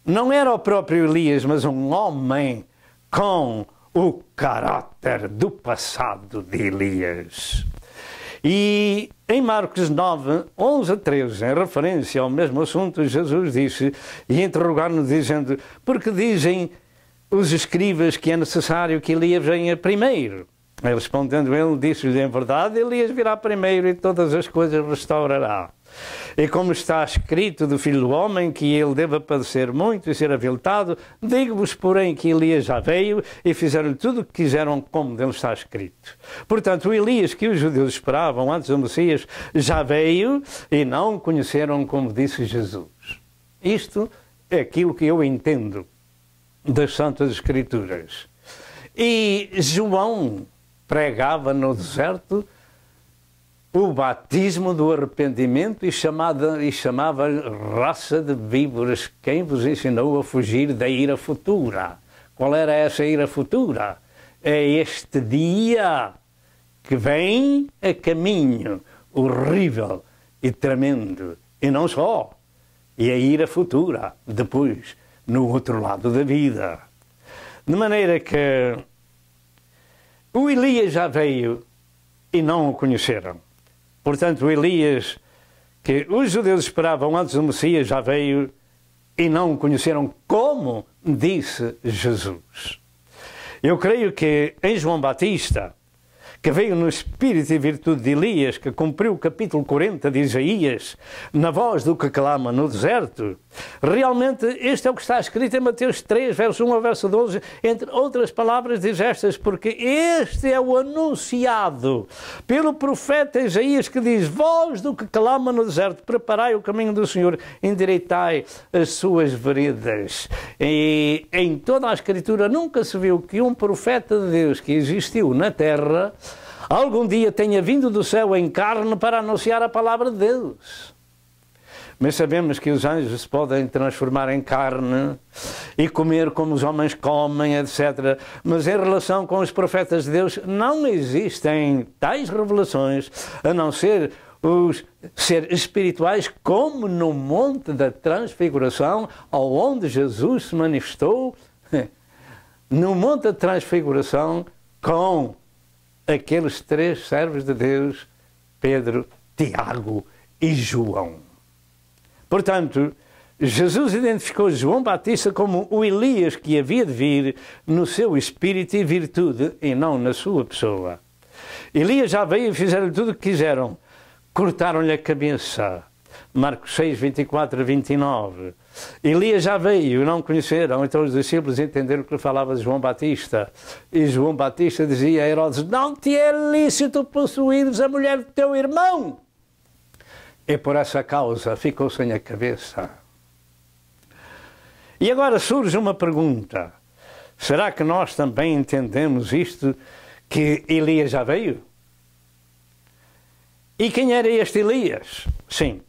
não era o próprio Elias, mas um homem com o caráter do passado de Elias. E em Marcos 9, 11 a 13, em referência ao mesmo assunto, Jesus disse, e interrogaram-no dizendo: porque dizem os escribas que é necessário que Elias venha primeiro? E respondendo ele, disse-lhe: em verdade, Elias virá primeiro e todas as coisas restaurará. E como está escrito do Filho do Homem, que ele deva padecer muito e ser aviltado, digo-vos, porém, que Elias já veio e fizeram tudo o que quiseram, como dele está escrito. Portanto, o Elias que os judeus esperavam antes do Messias já veio e não conheceram, como disse Jesus. Isto é aquilo que eu entendo das Santas Escrituras. E João pregava no deserto o batismo do arrependimento e chamava raça de víboras. Quem vos ensinou a fugir da ira futura? Qual era essa ira futura? É este dia que vem a caminho, horrível e tremendo. E não só. E a ira futura, depois, no outro lado da vida. De maneira que o Elias já veio e não o conheceram. Portanto, o Elias que os judeus esperavam antes do Messias já veio e não o conheceram, como disse Jesus. Eu creio que em João Batista, que veio no espírito e virtude de Elias, que cumpriu o capítulo 40 de Isaías, na voz do que clama no deserto, realmente este é o que está escrito em Mateus 3, verso 1 ao verso 12, entre outras palavras diz estas: porque este é o anunciado pelo profeta Isaías, que diz: voz do que clama no deserto, preparai o caminho do Senhor, endireitai as suas veredas. E em toda a Escritura nunca se viu que um profeta de Deus que existiu na terra algum dia tenha vindo do céu em carne para anunciar a palavra de Deus. Mas sabemos que os anjos se podem transformar em carne e comer como os homens comem, etc. Mas em relação com os profetas de Deus não existem tais revelações, a não ser os seres espirituais, como no Monte da Transfiguração, onde Jesus se manifestou, no Monte da Transfiguração, com aqueles três servos de Deus, Pedro, Tiago e João. Portanto, Jesus identificou João Batista como o Elias que havia de vir no seu espírito e virtude e não na sua pessoa. Elias já veio e fizeram tudo o que quiseram. Cortaram-lhe a cabeça. Marcos 6, 24 a 29. Elias já veio e não o conheceram, então os discípulos entenderam que lhe falava de João Batista. E João Batista dizia a Herodes: não te é lícito possuires a mulher do teu irmão. E por essa causa ficou sem a cabeça. E agora surge uma pergunta: será que nós também entendemos isto? que Elias já veio? E quem era este Elias? Sim,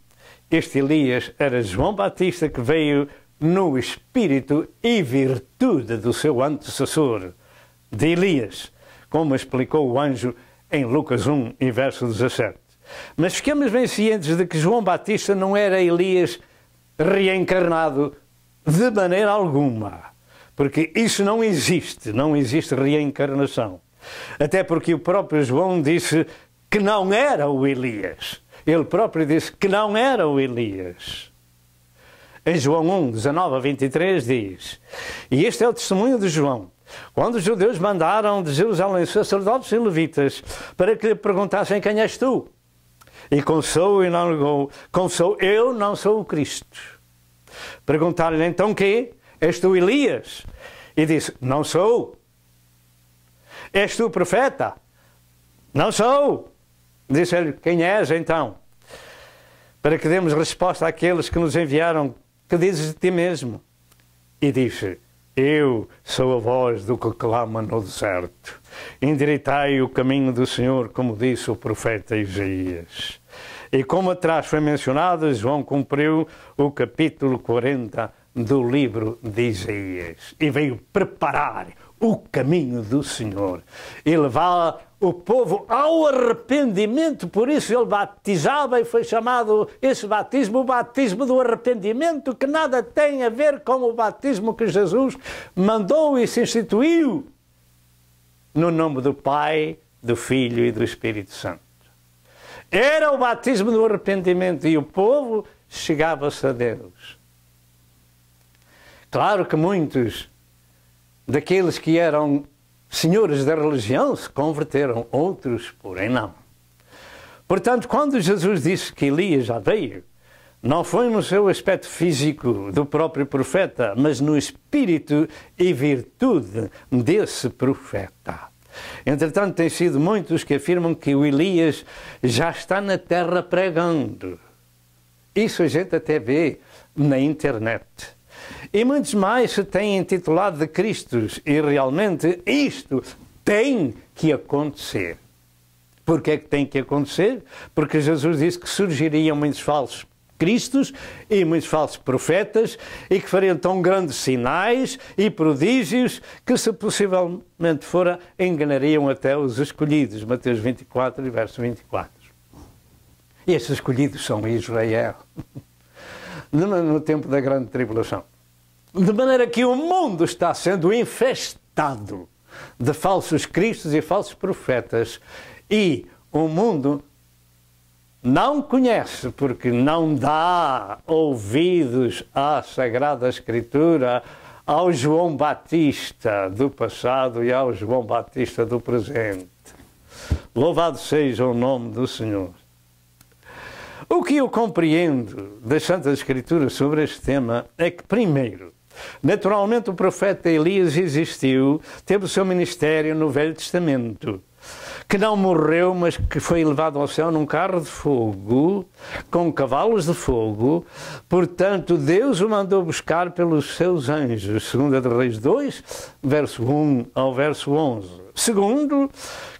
este Elias era João Batista, que veio no espírito e virtude do seu antecessor, de Elias, como explicou o anjo em Lucas 1, e verso 17. Mas fiquemos bem cientes de que João Batista não era Elias reencarnado de maneira alguma, porque isso não existe reencarnação. Até porque o próprio João disse que não era o Elias. Ele próprio disse que não era o Elias. Em João 1, 19 a 23 diz: e este é o testemunho de João, quando os judeus mandaram de Jerusalém sacerdotes e levitas para que lhe perguntassem: quem és tu? E confessou e não negou, confessou: eu não sou o Cristo. Perguntaram-lhe: então quê? És tu Elias? E disse: não sou. És tu profeta? Não sou. Disse-lhe: quem és então? Para que demos resposta àqueles que nos enviaram: que dizes de ti mesmo? E disse: eu sou a voz do que clama no deserto. Endireitai o caminho do Senhor, como disse o profeta Isaías. E como atrás foi mencionado, João cumpriu o capítulo 40 do livro de Isaías. E veio preparar o caminho do Senhor e levar o povo ao arrependimento. Por isso ele batizava, e foi chamado esse batismo o batismo do arrependimento, que nada tem a ver com o batismo que Jesus mandou e se instituiu no nome do Pai, do Filho e do Espírito Santo. Era o batismo do arrependimento e o povo chegava-se a Deus. Claro que muitos daqueles que eram senhores da religião se converteram, outros, porém, não. Portanto, quando Jesus disse que Elias já veio, não foi no seu aspecto físico do próprio profeta, mas no espírito e virtude desse profeta. Entretanto, tem sido muitos que afirmam que o Elias já está na terra pregando. Isso a gente até vê na internet. E muitos mais se têm intitulado de Cristos, e realmente isto tem que acontecer. Porquê é que tem que acontecer? Porque Jesus disse que surgiriam muitos falsos Cristos e muitos falsos profetas, e que fariam tão grandes sinais e prodígios que, se possivelmente fora, enganariam até os escolhidos. Mateus 24, verso 24. E esses escolhidos são Israel, no tempo da grande tribulação. De maneira que o mundo está sendo infestado de falsos cristos e falsos profetas, e o mundo não conhece, porque não dá ouvidos à Sagrada Escritura, ao João Batista do passado e ao João Batista do presente. Louvado seja o nome do Senhor. O que eu compreendo das Santas Escrituras sobre este tema é que, primeiro, naturalmente o profeta Elias existiu, teve o seu ministério no Velho Testamento, que não morreu, mas que foi levado ao céu num carro de fogo, com cavalos de fogo. Portanto, Deus o mandou buscar pelos seus anjos. 2 Reis 2, verso 1 ao verso 11. Segundo,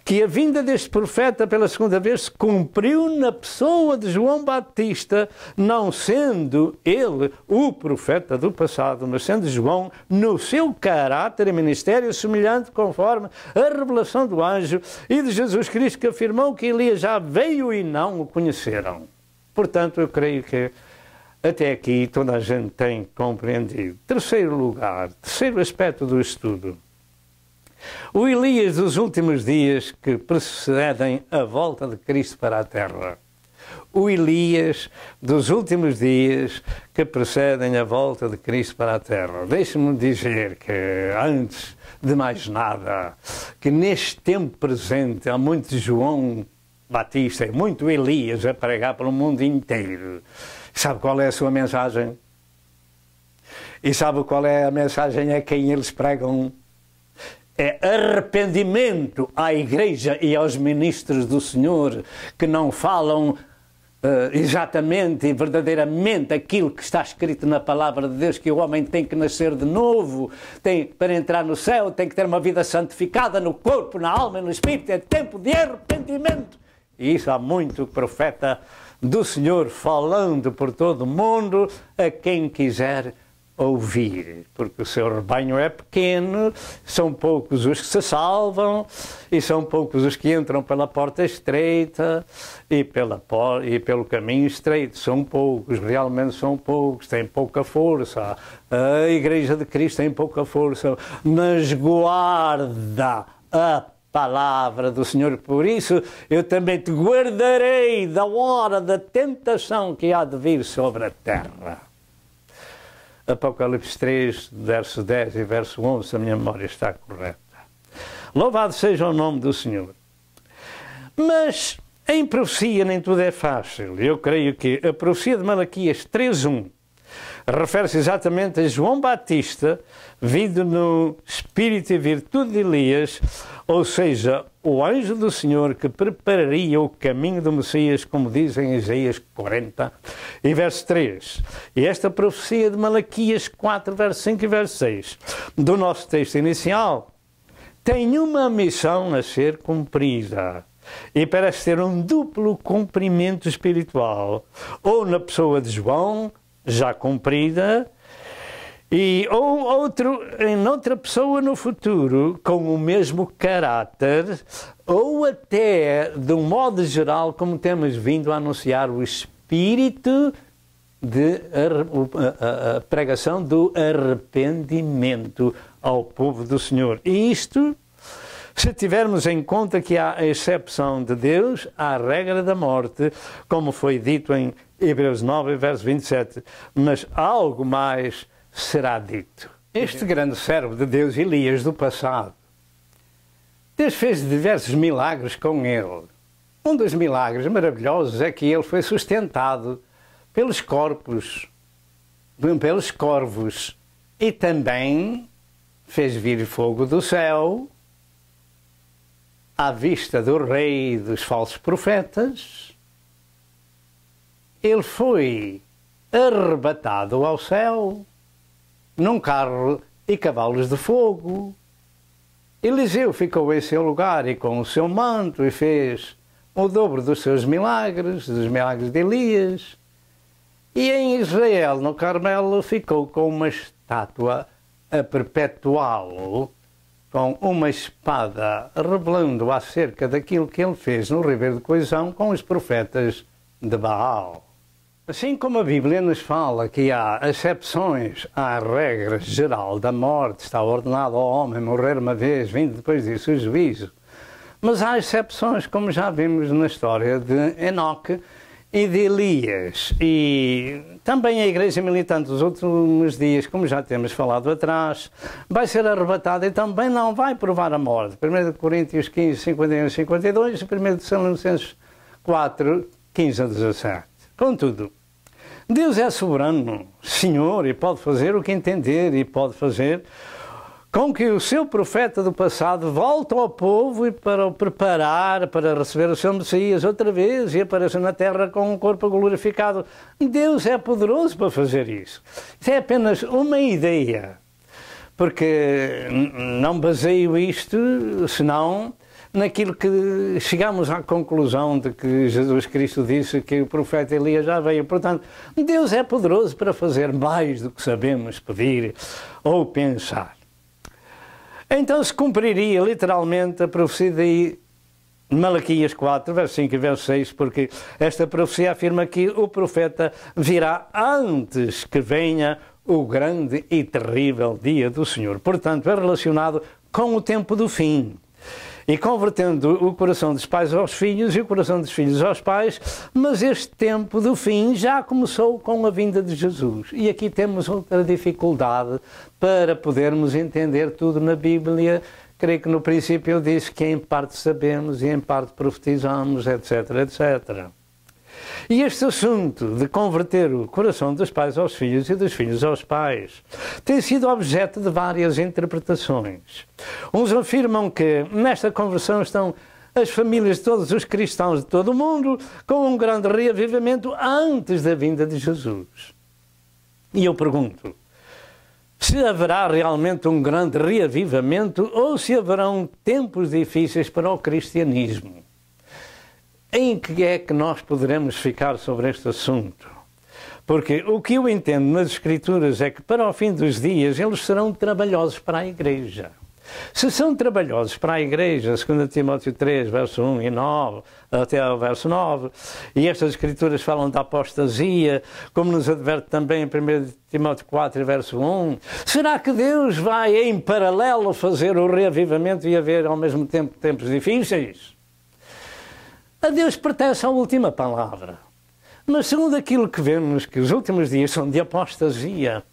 que a vinda deste profeta pela segunda vez se cumpriu na pessoa de João Batista, não sendo ele o profeta do passado, mas sendo João no seu caráter e ministério semelhante, conforme a revelação do anjo e de Jesus Cristo, que afirmou que Elias já veio e não o conheceram. Portanto, eu creio que até aqui toda a gente tem compreendido. Terceiro lugar, terceiro aspecto do estudo. O Elias dos últimos dias que precedem a volta de Cristo para a Terra. O Elias dos últimos dias que precedem a volta de Cristo para a Terra. Deixe-me dizer que, antes de mais nada, que neste tempo presente há muito João Batista e muito Elias a pregar pelo mundo inteiro. Sabe qual é a sua mensagem? E sabe qual é a mensagem a quem eles pregam? É arrependimento à Igreja e aos ministros do Senhor, que não falam exatamente e verdadeiramente aquilo que está escrito na palavra de Deus, que o homem tem que nascer de novo, para entrar no céu, tem que ter uma vida santificada no corpo, na alma e no espírito, é tempo de arrependimento. E isso há muito profeta do Senhor falando por todo o mundo a quem quiser ouvir, porque o seu rebanho é pequeno, são poucos os que se salvam e são poucos os que entram pela porta estreita e pelo caminho estreito. São poucos, realmente são poucos, têm pouca força. A Igreja de Cristo tem pouca força, mas guarda a palavra do Senhor. Por isso eu também te guardarei da hora da tentação que há de vir sobre a terra. Apocalipse 3, verso 10 e verso 11, se a minha memória está correta. Louvado seja o nome do Senhor. Mas em profecia nem tudo é fácil. Eu creio que a profecia de Malaquias 3:1 refere-se exatamente a João Batista, vindo no espírito e virtude de Elias, ou seja, o anjo do Senhor que prepararia o caminho do Messias, como diz em Isaías 40 e verso 3. E esta profecia de Malaquias 4, verso 5 e verso 6, do nosso texto inicial, tem uma missão a ser cumprida. E parece ter um duplo cumprimento espiritual, ou na pessoa de João, já cumprida, ou em outra pessoa no futuro, com o mesmo caráter, ou até, de um modo geral, como temos vindo a anunciar, o espírito de a pregação do arrependimento ao povo do Senhor. E isto, se tivermos em conta que há a exceção de Deus à regra da morte, como foi dito em Hebreus 9, verso 27, mas algo mais será dito. Este grande servo de Deus, Elias, do passado, Deus fez diversos milagres com ele. Um dos milagres maravilhosos é que ele foi sustentado pelos corvos, e também fez vir fogo do céu à vista do rei dos falsos profetas. Ele foi arrebatado ao céu num carro e cavalos de fogo. Eliseu ficou em seu lugar e com o seu manto e fez o dobro dos seus milagres, dos milagres de Elias. E em Israel, no Carmelo, ficou com uma estátua a perpetuá-lo, com uma espada, revelando acerca daquilo que ele fez no Ribeiro de Coisão com os profetas de Baal. Assim como a Bíblia nos fala que há exceções à regra geral da morte, está ordenado ao homem morrer uma vez, vindo depois disso o juízo, mas há exceções, como já vimos na história de Enoque e de Elias. E também a Igreja militante dos últimos dias, como já temos falado atrás, vai ser arrebatada e também não vai provar a morte. 1 Coríntios 15, 51 e 52 e 1 Tessalonicenses 4, 15 a 17. Contudo, Deus é soberano, Senhor, e pode fazer o que entender, e pode fazer com que o seu profeta do passado volte ao povo e para o preparar para receber o seu Messias outra vez e apareça na terra com um corpo glorificado. Deus é poderoso para fazer isso. Isso é apenas uma ideia, porque não baseio isto, senão naquilo que chegamos à conclusão de que Jesus Cristo disse que o profeta Elias já veio. Portanto, Deus é poderoso para fazer mais do que sabemos pedir ou pensar. Então se cumpriria literalmente a profecia de Malaquias 4, verso 5 e verso 6, porque esta profecia afirma que o profeta virá antes que venha o grande e terrível dia do Senhor. Portanto, é relacionado com o tempo do fim. E convertendo o coração dos pais aos filhos e o coração dos filhos aos pais, mas este tempo do fim já começou com a vinda de Jesus. E aqui temos outra dificuldade para podermos entender tudo na Bíblia. Creio que no princípio eu disse que em parte sabemos e em parte profetizamos, etc, etc. E este assunto de converter o coração dos pais aos filhos e dos filhos aos pais tem sido objeto de várias interpretações. Uns afirmam que nesta conversão estão as famílias de todos os cristãos de todo o mundo com um grande reavivamento antes da vinda de Jesus. E eu pergunto, se haverá realmente um grande reavivamento ou se haverão tempos difíceis para o cristianismo? Em que é que nós poderemos ficar sobre este assunto? Porque o que eu entendo nas Escrituras é que para o fim dos dias eles serão trabalhosos para a Igreja. Se são trabalhosos para a Igreja, 2 Timóteo 3, verso 1 e 9, até ao verso 9, e estas Escrituras falam da apostasia, como nos adverte também em 1 Timóteo 4, verso 1, será que Deus vai em paralelo fazer o reavivamento e haver ao mesmo tempo tempos difíceis? A Deus pertence a última palavra. Mas segundo aquilo que vemos que os últimos dias são de apostasia,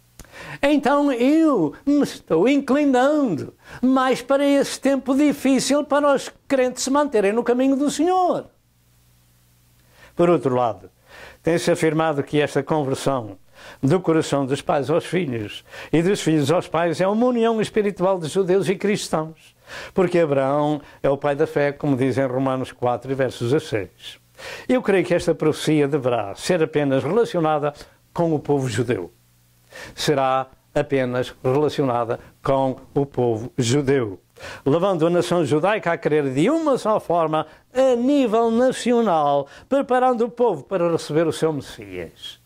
então eu me estou inclinando mais para esse tempo difícil para os crentes se manterem no caminho do Senhor. Por outro lado, tem-se afirmado que esta conversão do coração dos pais aos filhos e dos filhos aos pais é uma união espiritual de judeus e cristãos, porque Abraão é o pai da fé, como diz em Romanos 4, verso 16. Eu creio que esta profecia deverá ser apenas relacionada com o povo judeu. Será apenas relacionada com o povo judeu, levando a nação judaica a crer de uma só forma a nível nacional, preparando o povo para receber o seu Messias.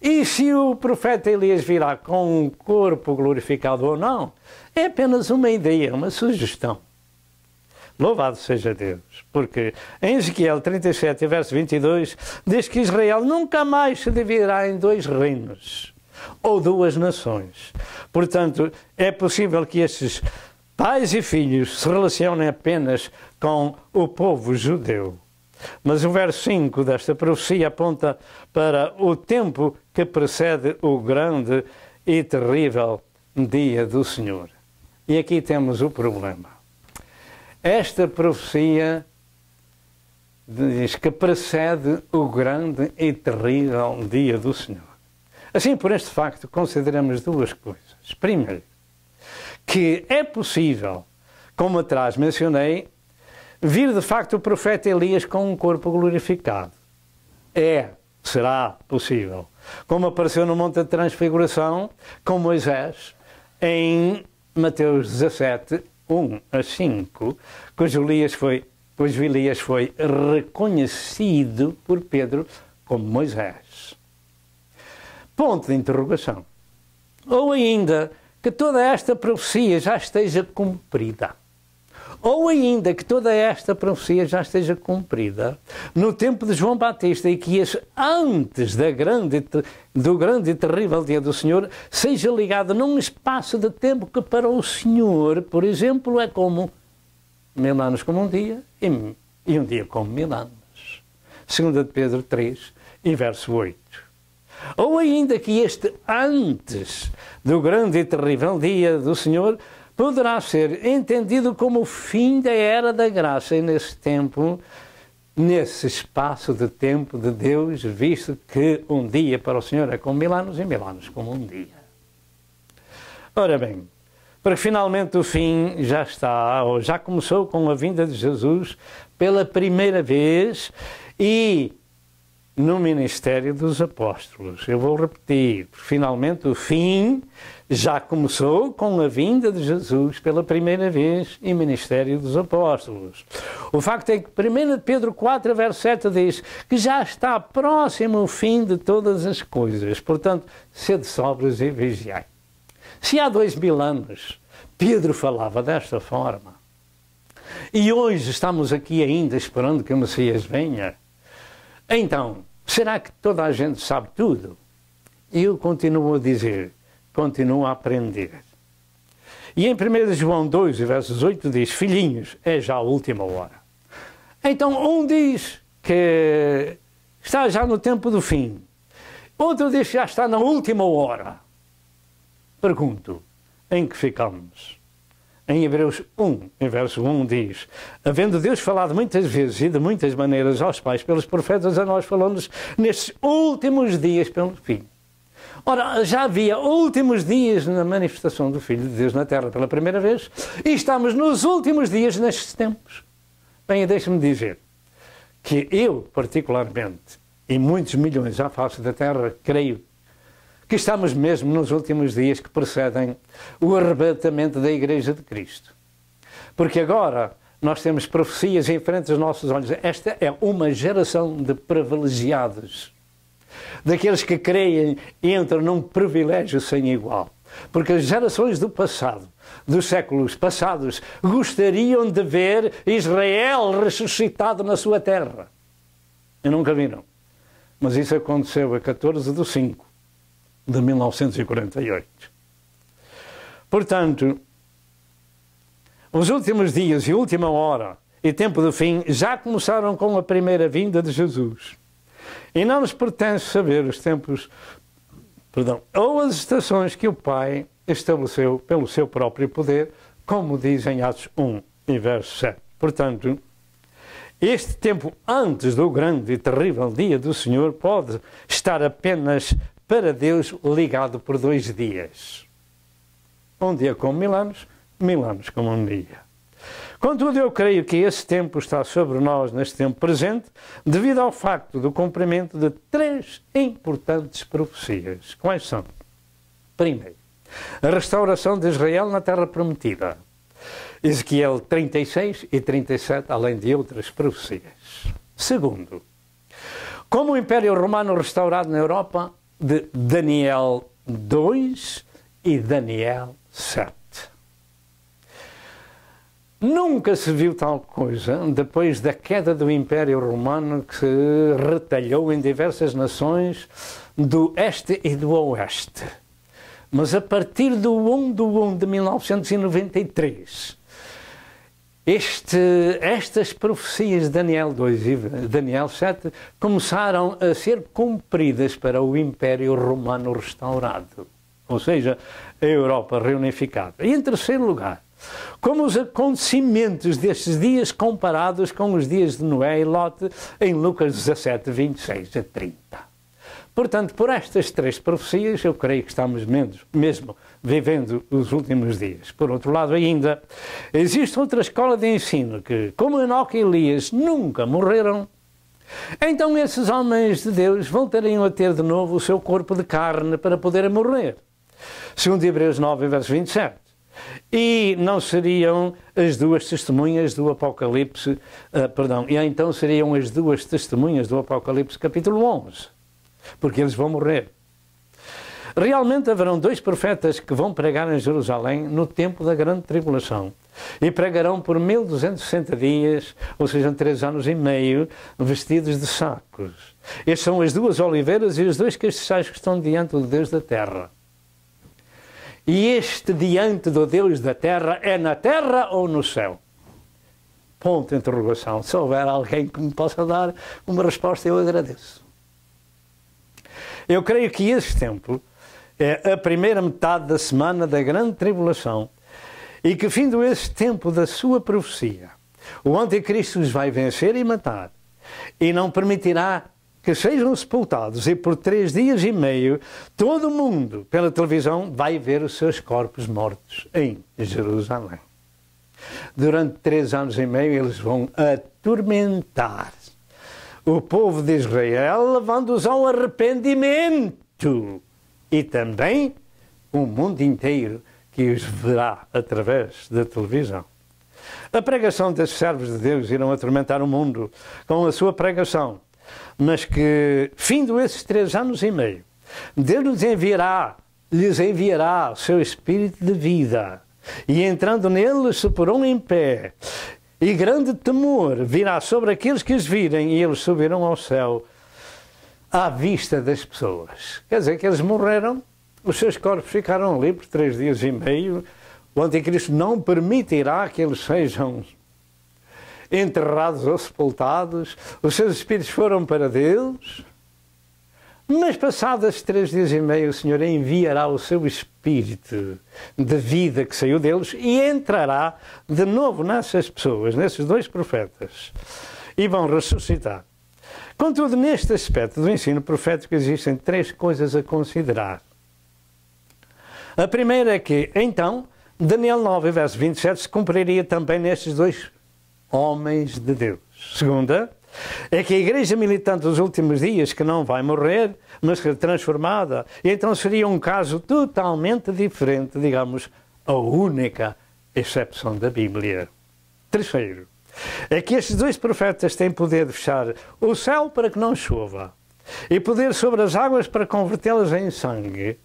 E se o profeta Elias virá com um corpo glorificado ou não, é apenas uma ideia, uma sugestão. Louvado seja Deus, porque em Ezequiel 37, verso 22, diz que Israel nunca mais se dividirá em dois reinos ou duas nações. Portanto, é possível que estes pais e filhos se relacionem apenas com o povo judeu. Mas o verso 5 desta profecia aponta para o tempo que precede o grande e terrível dia do Senhor. E aqui temos o problema. Esta profecia diz que precede o grande e terrível dia do Senhor. Assim, por este facto, consideramos duas coisas. Primeiro, que é possível, como atrás mencionei, vir de facto o profeta Elias com um corpo glorificado. Será possível. Como apareceu no Monte da Transfiguração, com Moisés, em Mateus 17, 1 a 5, cujo Elias foi reconhecido por Pedro como Moisés. Ponto de interrogação. Ou ainda que toda esta profecia já esteja cumprida. Ou ainda que toda esta profecia já esteja cumprida no tempo de João Batista e que antes do grande e terrível dia do Senhor seja ligado num espaço de tempo que para o Senhor, por exemplo, é como 1000 anos como um dia e um dia como 1000 anos. 2 Pedro 3 e verso 8. Ou ainda que este antes do grande e terrível dia do Senhor poderá ser entendido como o fim da era da graça e nesse tempo, nesse espaço de tempo de Deus, visto que um dia para o Senhor é como 1000 anos e 1000 anos como um dia. Ora bem, porque finalmente o fim já está, ou já começou com a vinda de Jesus pela primeira vez e no ministério dos apóstolos. Eu vou repetir, finalmente o fim já começou com a vinda de Jesus pela primeira vez em ministério dos apóstolos. O facto é que 1 Pedro 4, verso 7 diz que já está próximo o fim de todas as coisas. Portanto, sede sóbrios e vigiai. Se há 2000 anos Pedro falava desta forma e hoje estamos aqui ainda esperando que o Messias venha, então, será que toda a gente sabe tudo? E eu continuo a dizer, continuo a aprender. E em 1 João 2, versos 8 diz, filhinhos, é já a última hora. Então, um diz que está já no tempo do fim. Outro diz que já está na última hora. Pergunto, em que ficamos? Em Hebreus 1, em verso 1 diz, havendo Deus falado muitas vezes e de muitas maneiras aos pais pelos profetas, a nós falou-nos nestes últimos dias pelo Filho. Ora, já havia últimos dias na manifestação do Filho de Deus na Terra pela primeira vez e estamos nos últimos dias nestes tempos. Bem, deixe-me dizer que eu, particularmente, e muitos milhões à face da Terra, creio que estamos mesmo nos últimos dias que precedem o arrebatamento da Igreja de Cristo. Porque agora nós temos profecias em frente aos nossos olhos. Esta é uma geração de privilegiados. Daqueles que creem e entram num privilégio sem igual. Porque as gerações do passado, dos séculos passados, gostariam de ver Israel ressuscitado na sua terra. E nunca viram. Mas isso aconteceu a 14/5/1948. Portanto, os últimos dias e última hora e tempo do fim já começaram com a primeira vinda de Jesus. E não nos pertence saber os tempos, ou as estações que o Pai estabeleceu pelo seu próprio poder, como diz em Atos 1 e verso 7. Portanto, este tempo antes do grande e terrível dia do Senhor pode estar apenas para Deus ligado por 2 dias. Um dia como 1000 anos, 1000 anos como um dia. Contudo, eu creio que esse tempo está sobre nós neste tempo presente, devido ao facto do cumprimento de 3 importantes profecias. Quais são? Primeiro, a restauração de Israel na terra prometida. Ezequiel 36 e 37, além de outras profecias. Segundo, como o Império Romano restaurado na Europa, de Daniel 2 e Daniel 7. Nunca se viu tal coisa depois da queda do Império Romano, que se retalhou em diversas nações do Este e do Oeste. Mas a partir do 1 de 1993, estas profecias de Daniel 2 e Daniel 7 começaram a ser cumpridas para o Império Romano restaurado, ou seja, a Europa reunificada. E em terceiro lugar, como os acontecimentos destes dias comparados com os dias de Noé e Lote em Lucas 17, 26 a 30. Portanto, por estas 3 profecias, eu creio que estamos mesmo vivendo os últimos dias. Por outro lado ainda, existe outra escola de ensino que, como Enoque e Elias nunca morreram, então esses homens de Deus voltariam a ter de novo o seu corpo de carne para poderem morrer. Segundo Hebreus 9, verso 27. E não seriam as 2 testemunhas do Apocalipse, e então seriam as 2 testemunhas do Apocalipse capítulo 11, porque eles vão morrer. Realmente haverão 2 profetas que vão pregar em Jerusalém no tempo da grande tribulação, e pregarão por 1260 dias, ou seja, 3 anos e meio, vestidos de sacos. Estes são as 2 oliveiras e os 2 castiçais que estão diante do Deus da terra. E este diante do Deus da terra é na terra ou no céu? Ponto de interrogação. Se houver alguém que me possa dar uma resposta, eu agradeço. Eu creio que esse tempo é a primeira metade da semana da grande tribulação e que, findo esse tempo da sua profecia, o anticristo os vai vencer e matar e não permitirá que sejam sepultados, e por 3 dias e meio todo o mundo, pela televisão, vai ver os seus corpos mortos em Jerusalém. Durante 3 anos e meio eles vão atormentar o povo de Israel, levando-os ao arrependimento, e também o mundo inteiro que os verá através da televisão. A pregação desses servos de Deus irão atormentar o mundo com a sua pregação, mas que, findo esses 3 anos e meio, Deus lhes enviará o seu Espírito de vida, e entrando neles se porão em pé, e grande temor virá sobre aqueles que os virem, e eles subirão ao céu à vista das pessoas. Quer dizer que eles morreram, os seus corpos ficaram ali por 3 dias e meio, o anticristo não permitirá que eles sejam enterrados ou sepultados, os seus espíritos foram para Deus, mas passados 3 dias e meio o Senhor enviará o seu espírito de vida que saiu deles e entrará de novo nessas pessoas, nesses 2 profetas, e vão ressuscitar. Contudo, neste aspecto do ensino profético existem 3 coisas a considerar. A primeira é que, então, Daniel 9, verso 27 se cumpriria também nestes 2 homens de Deus. Segunda, é que a igreja militante dos últimos dias, que não vai morrer, mas que é transformada, e então seria um caso totalmente diferente, digamos, a única exceção da Bíblia. Terceiro, é que estes dois profetas têm poder de fechar o céu para que não chova, e poder sobre as águas para convertê-las em sangue.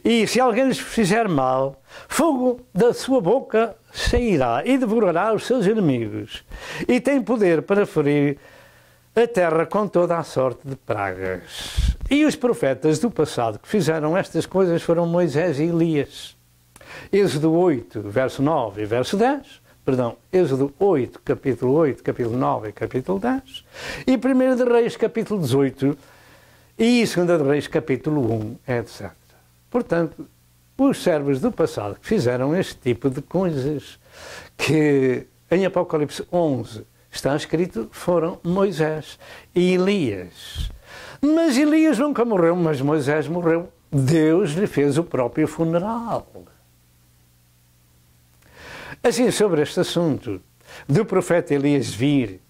E se alguém lhes fizer mal, fogo da sua boca sairá e devorará os seus inimigos. E tem poder para ferir a terra com toda a sorte de pragas. E os profetas do passado que fizeram estas coisas foram Moisés e Elias. Êxodo 8, verso 9 e verso 10. Êxodo 8, capítulo 9 e capítulo 10. E 1 de Reis, capítulo 18. E 2 de Reis, capítulo 1, etc. Portanto, os servos do passado que fizeram este tipo de coisas, que em Apocalipse 11 está escrito, foram Moisés e Elias. Mas Elias nunca morreu, mas Moisés morreu. Deus lhe fez o próprio funeral. Assim, sobre este assunto do profeta Elias vir,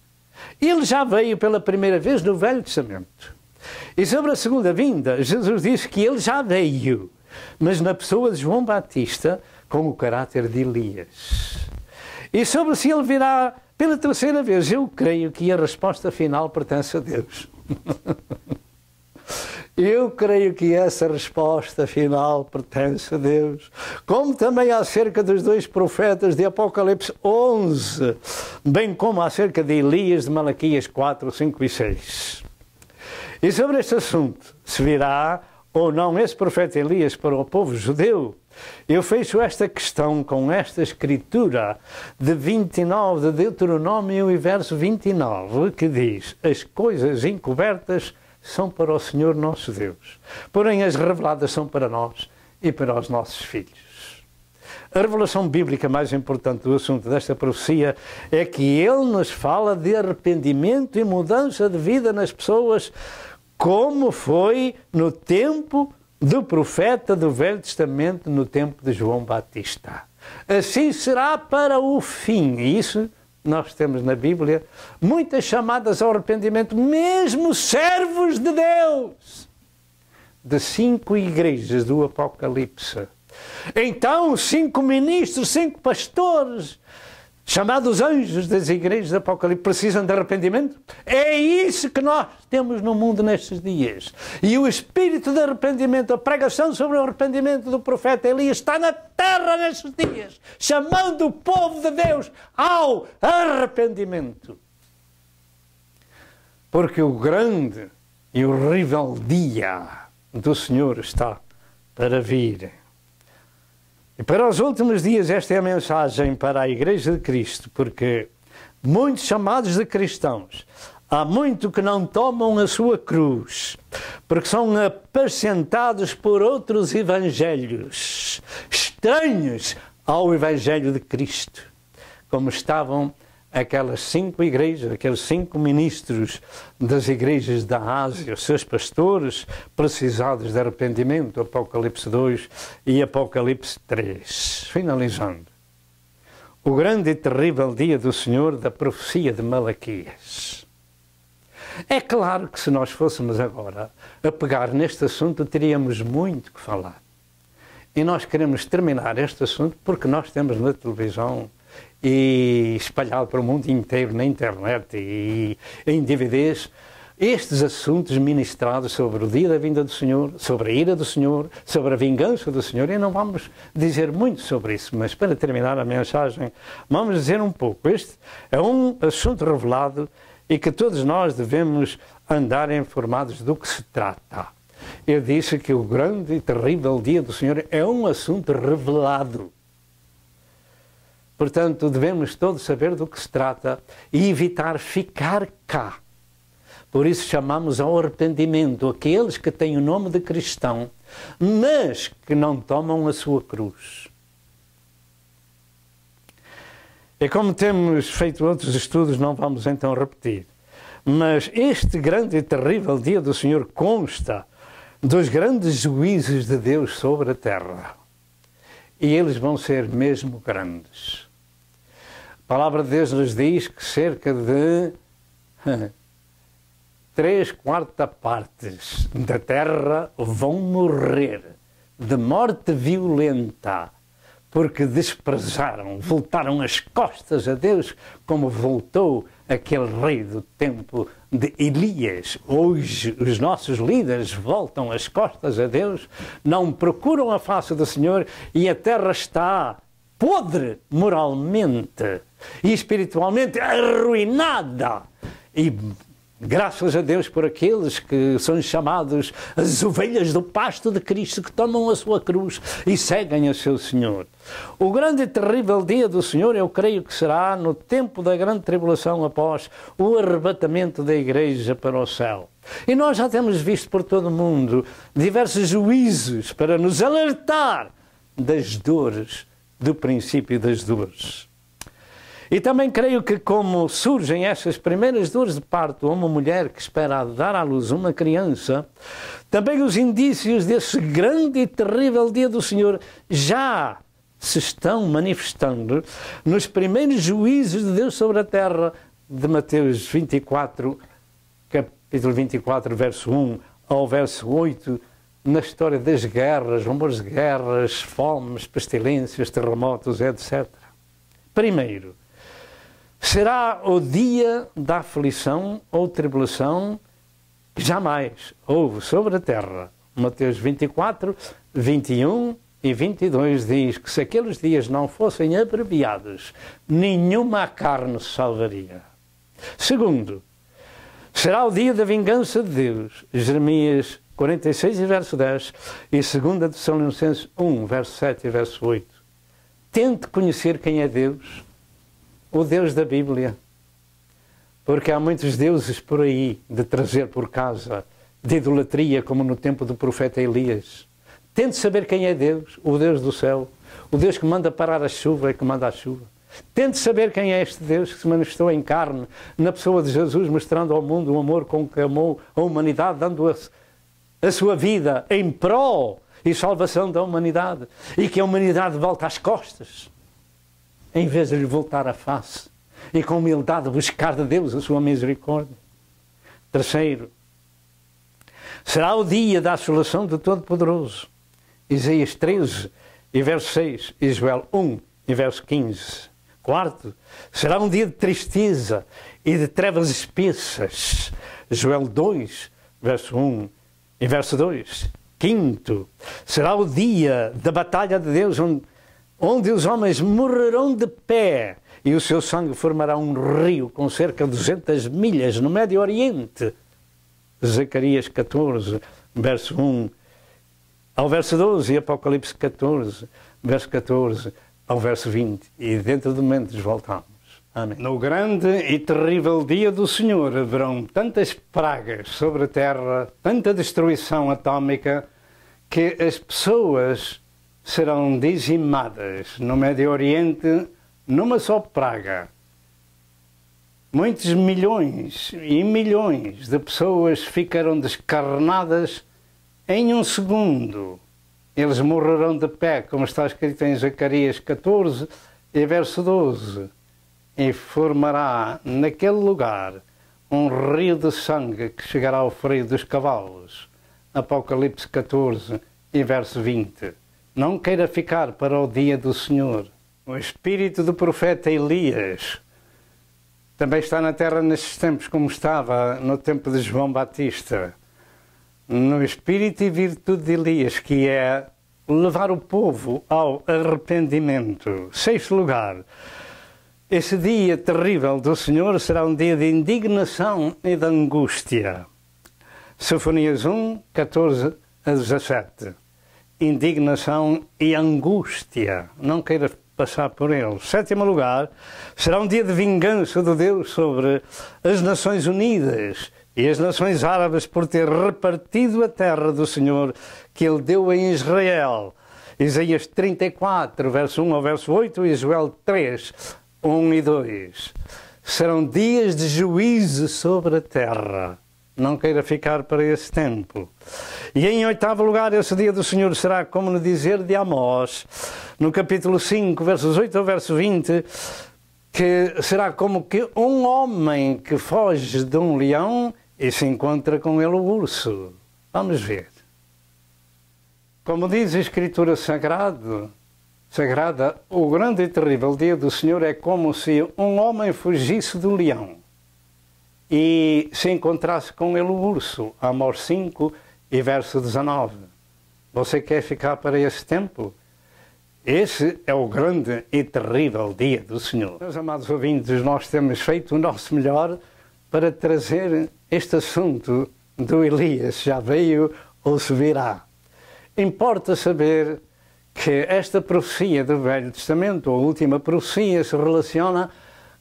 ele já veio pela primeira vez no Velho Testamento. E sobre a segunda vinda, Jesus disse que ele já veio, mas na pessoa de João Batista, com o caráter de Elias. E sobre se ele virá pela terceira vez, eu creio que a resposta final pertence a Deus. Eu creio que essa resposta final pertence a Deus. Como também acerca dos dois profetas de Apocalipse 11, bem como acerca de Elias de Malaquias 4, 5 e 6. E sobre este assunto, se virá ou não esse profeta Elias para o povo judeu, eu fecho esta questão com esta escritura de 29 de Deuteronômio e verso 29, que diz: as coisas encobertas são para o Senhor nosso Deus, porém as reveladas são para nós e para os nossos filhos. A revelação bíblica mais importante do assunto desta profecia é que ele nos fala de arrependimento e mudança de vida nas pessoas, como foi no tempo do profeta do Velho Testamento, no tempo de João Batista. Assim será para o fim. E isso nós temos na Bíblia muitas chamadas ao arrependimento, mesmo servos de Deus, de 5 igrejas do Apocalipse. Então, 5 ministros, 5 pastores, chamados anjos das igrejas do Apocalipse, precisam de arrependimento? É isso que nós temos no mundo nestes dias. E o espírito de arrependimento, a pregação sobre o arrependimento do profeta Elias está na terra nestes dias, chamando o povo de Deus ao arrependimento. Porque o grande e horrível dia do Senhor está para vir. E para os últimos dias esta é a mensagem para a Igreja de Cristo, porque muitos chamados de cristãos, há muito que não tomam a sua cruz, porque são apacentados por outros evangelhos, estranhos ao Evangelho de Cristo, como estavam aquelas 5 igrejas, aqueles 5 ministros das igrejas da Ásia, os seus pastores, precisados de arrependimento, Apocalipse 2 e Apocalipse 3. Finalizando, o grande e terrível dia do Senhor da profecia de Malaquias. É claro que se nós fôssemos agora a pegar neste assunto, teríamos muito que falar. E nós queremos terminar este assunto porque nós temos na televisão e espalhado para o mundo inteiro, na internet e em DVDs, estes assuntos ministrados sobre o dia da vinda do Senhor, sobre a ira do Senhor, sobre a vingança do Senhor, e não vamos dizer muito sobre isso, mas para terminar a mensagem, vamos dizer um pouco. Este é um assunto revelado e que todos nós devemos andar informados do que se trata. Eu disse que o grande e terrível dia do Senhor é um assunto revelado. Portanto, devemos todos saber do que se trata e evitar ficar cá. Por isso chamamos ao arrependimento aqueles que têm o nome de cristão, mas que não tomam a sua cruz. E como temos feito outros estudos, não vamos então repetir. Mas este grande e terrível dia do Senhor consta dos grandes juízos de Deus sobre a terra. E eles vão ser mesmo grandes. palavra de Deus nos diz que cerca de 3/4 partes da terra vão morrer de morte violenta, porque desprezaram, voltaram as costas a Deus, como voltou aquele rei do tempo de Elias. Hoje os nossos líderes voltam as costas a Deus, não procuram a face do Senhor, e a terra está podre moralmente e espiritualmente arruinada. E graças a Deus por aqueles que são chamados as ovelhas do pasto de Cristo, que tomam a sua cruz e seguem o seu Senhor. O grande e terrível dia do Senhor, eu creio que será no tempo da grande tribulação, após o arrebatamento da igreja para o céu. E nós já temos visto por todo o mundo diversos juízos para nos alertar das dores, do princípio das dores. E também creio que, como surgem essas primeiras dores de parto a uma mulher que espera dar à luz uma criança, também os indícios desse grande e terrível dia do Senhor já se estão manifestando nos primeiros juízos de Deus sobre a terra, de Mateus 24, capítulo 24, verso 1 ao verso 8, na história das guerras, rumores de guerras, fomes, pestilências, terremotos, etc. Primeiro, será o dia da aflição ou tribulação que jamais houve sobre a terra. Mateus 24, 21 e 22 diz que se aqueles dias não fossem abreviados, nenhuma carne se salvaria. Segundo, será o dia da vingança de Deus. Jeremias 46 e verso 10 e 2 Tessalonicenses 1, verso 7 e verso 8. Tente conhecer quem é Deus, o Deus da Bíblia, porque há muitos deuses por aí de trazer por casa, de idolatria, como no tempo do profeta Elias. Tente saber quem é Deus, o Deus do céu, o Deus que manda parar a chuva e que manda a chuva. Tente saber quem é este Deus que se manifestou em carne, na pessoa de Jesus, mostrando ao mundo o amor com que amou a humanidade, dando a sua vida em prol e salvação da humanidade, e que a humanidade volta às costas, em vez de lhe voltar a face, e com humildade buscar de Deus a sua misericórdia. Terceiro, será o dia da assolação do Todo-Poderoso. Isaías 13 e verso 6, e Joel 1 e verso 15. Quarto, será um dia de tristeza e de trevas espessas. Joel 2, verso 1 e verso 2. Quinto, será o dia da batalha de Deus, onde os homens morrerão de pé e o seu sangue formará um rio com cerca de 200 milhas no Médio Oriente. Zacarias 14, verso 1 ao verso 12 e Apocalipse 14, verso 14 ao verso 20. E dentro de momentos voltamos. Amém. No grande e terrível dia do Senhor haverão tantas pragas sobre a terra, tanta destruição atômica, que as pessoas serão dizimadas no Médio Oriente numa só praga. Muitos milhões e milhões de pessoas ficarão descarnadas em um segundo. Eles morrerão de pé, como está escrito em Zacarias 14 e verso 12. E formará naquele lugar um rio de sangue que chegará ao freio dos cavalos. Apocalipse 14 e verso 20. Não queira ficar para o dia do Senhor. O espírito do profeta Elias também está na terra nestes tempos, como estava no tempo de João Batista. No espírito e virtude de Elias, que é levar o povo ao arrependimento. Sexto lugar, esse dia terrível do Senhor será um dia de indignação e de angústia. Sofonias 1, 14 a 17. Indignação e angústia. Não queira passar por ele. Sétimo lugar, será um dia de vingança de Deus sobre as Nações Unidas e as nações árabes por ter repartido a terra do Senhor que Ele deu a Israel. Isaías 34, verso 1 ao verso 8 e Joel 3, 1 e 2. Serão dias de juízo sobre a terra. Não queira ficar para esse tempo. E em oitavo lugar, esse dia do Senhor será como no dizer de Amós, no capítulo 5, versos 8 ao verso 20, que será como que um homem que foge de um leão e se encontra com ele o urso. Vamos ver. Como diz a Escritura Sagrada, o grande e terrível dia do Senhor é como se um homem fugisse do leão e se encontrasse com ele o urso. Amós 5 e verso 19. Você quer ficar para esse tempo? Esse é o grande e terrível dia do Senhor. Meus amados ouvintes, nós temos feito o nosso melhor para trazer este assunto do Elias, já veio ou se virá. Importa saber que esta profecia do Velho Testamento, a última profecia, se relaciona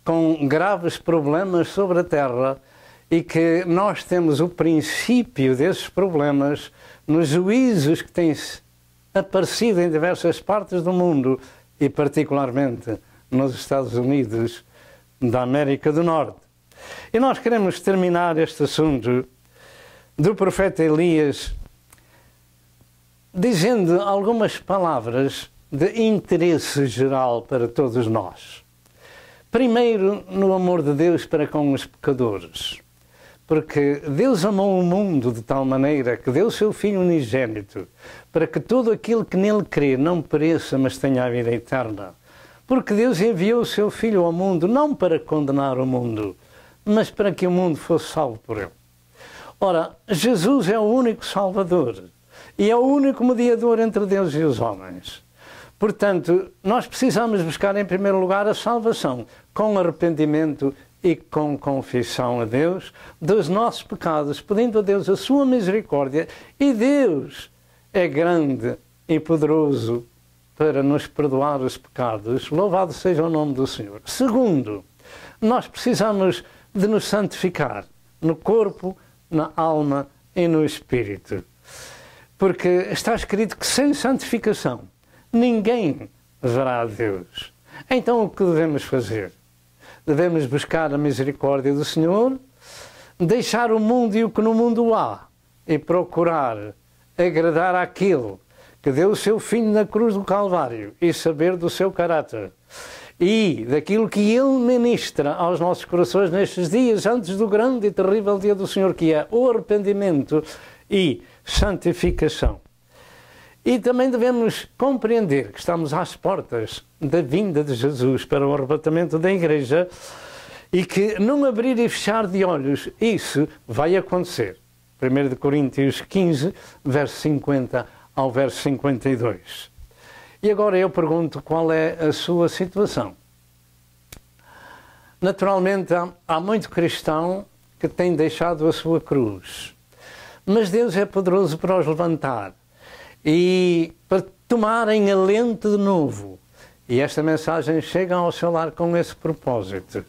com graves problemas sobre a terra e que nós temos o princípio desses problemas nos juízos que têm aparecido em diversas partes do mundo e particularmente nos Estados Unidos da América do Norte. E nós queremos terminar este assunto do profeta Elias dizendo algumas palavras de interesse geral para todos nós. Primeiro, no amor de Deus para com os pecadores. Porque Deus amou o mundo de tal maneira que deu o seu Filho unigênito para que todo aquele que nele crê não pereça, mas tenha a vida eterna. Porque Deus enviou o seu Filho ao mundo não para condenar o mundo, mas para que o mundo fosse salvo por ele. Ora, Jesus é o único Salvador e é o único mediador entre Deus e os homens. Portanto, nós precisamos buscar em primeiro lugar a salvação com arrependimento e com confissão a Deus dos nossos pecados, pedindo a Deus a sua misericórdia, e Deus é grande e poderoso para nos perdoar os pecados. Louvado seja o nome do Senhor. Segundo, nós precisamos de nos santificar no corpo, na alma e no espírito. Porque está escrito que sem santificação ninguém verá a Deus. Então o que devemos fazer? Devemos buscar a misericórdia do Senhor, deixar o mundo e o que no mundo há e procurar agradar àquele que deu o seu Filho na cruz do Calvário e saber do seu caráter e daquilo que Ele ministra aos nossos corações nestes dias antes do grande e terrível dia do Senhor, que é o arrependimento e santificação. E também devemos compreender que estamos às portas da vinda de Jesus para o arrebatamento da Igreja e que num abrir e fechar de olhos isso vai acontecer. 1 Coríntios 15, verso 50 ao verso 52. E agora eu pergunto qual é a sua situação. Naturalmente há muito cristão que tem deixado a sua cruz, mas Deus é poderoso para os levantar e para tomarem alento de novo. E esta mensagem chega ao seu lar com esse propósito.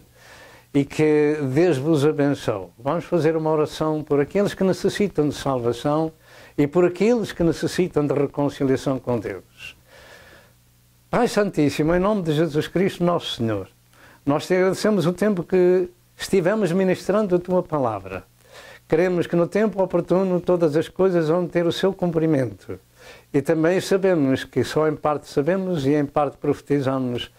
E que Deus vos abençoe. Vamos fazer uma oração por aqueles que necessitam de salvação e por aqueles que necessitam de reconciliação com Deus. Pai Santíssimo, em nome de Jesus Cristo, nosso Senhor, nós te agradecemos o tempo que estivemos ministrando a Tua Palavra. Queremos que no tempo oportuno todas as coisas vão ter o seu cumprimento. E também sabemos que só em parte sabemos e em parte profetizamos.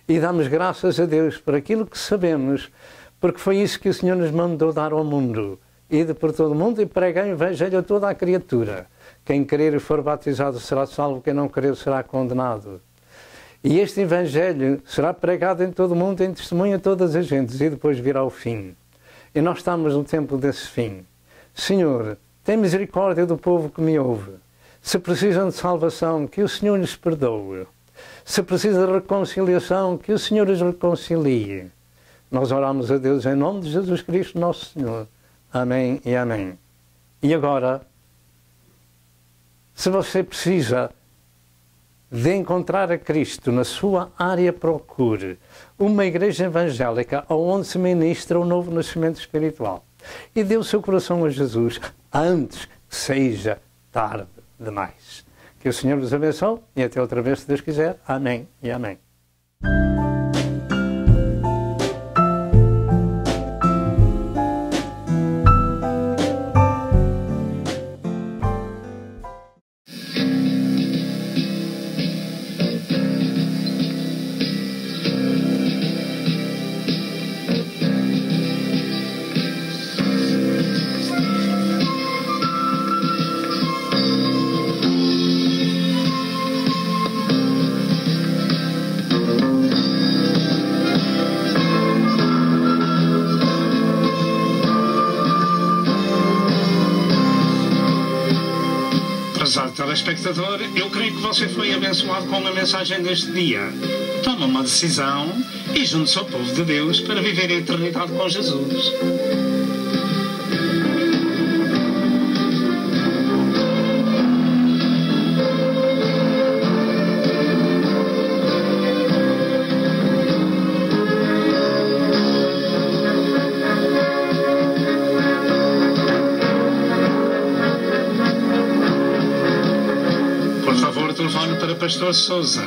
E damos graças a Deus por aquilo que sabemos, porque foi isso que o Senhor nos mandou dar ao mundo. Ide por todo o mundo e pregai o Evangelho a toda a criatura. Quem crer e for batizado será salvo, quem não crer será condenado. E este Evangelho será pregado em todo o mundo em testemunho a todas as gentes e depois virá o fim. E nós estamos no tempo desse fim. Senhor, tem misericórdia do povo que me ouve. Se precisam de salvação, que o Senhor lhes perdoe. Se precisa de reconciliação, que o Senhor os reconcilie. Nós oramos a Deus em nome de Jesus Cristo, nosso Senhor. Amém e amém. E agora, se você precisa de encontrar a Cristo na sua área, procure uma igreja evangélica onde se ministra o novo nascimento espiritual. E dê o seu coração a Jesus antes que seja tarde demais. Que o Senhor vos abençoe e até outra vez, se Deus quiser. Amém e amém. telespectador, eu creio que você foi abençoado com a mensagem deste dia. Toma uma decisão e junte-se ao povo de Deus para viver a eternidade com Jesus. Telefone para Pastor Sousa.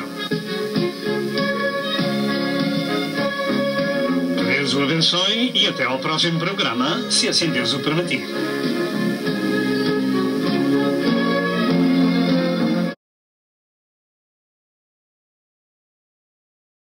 Que Deus o abençoe e até ao próximo programa, se assim Deus o permitir.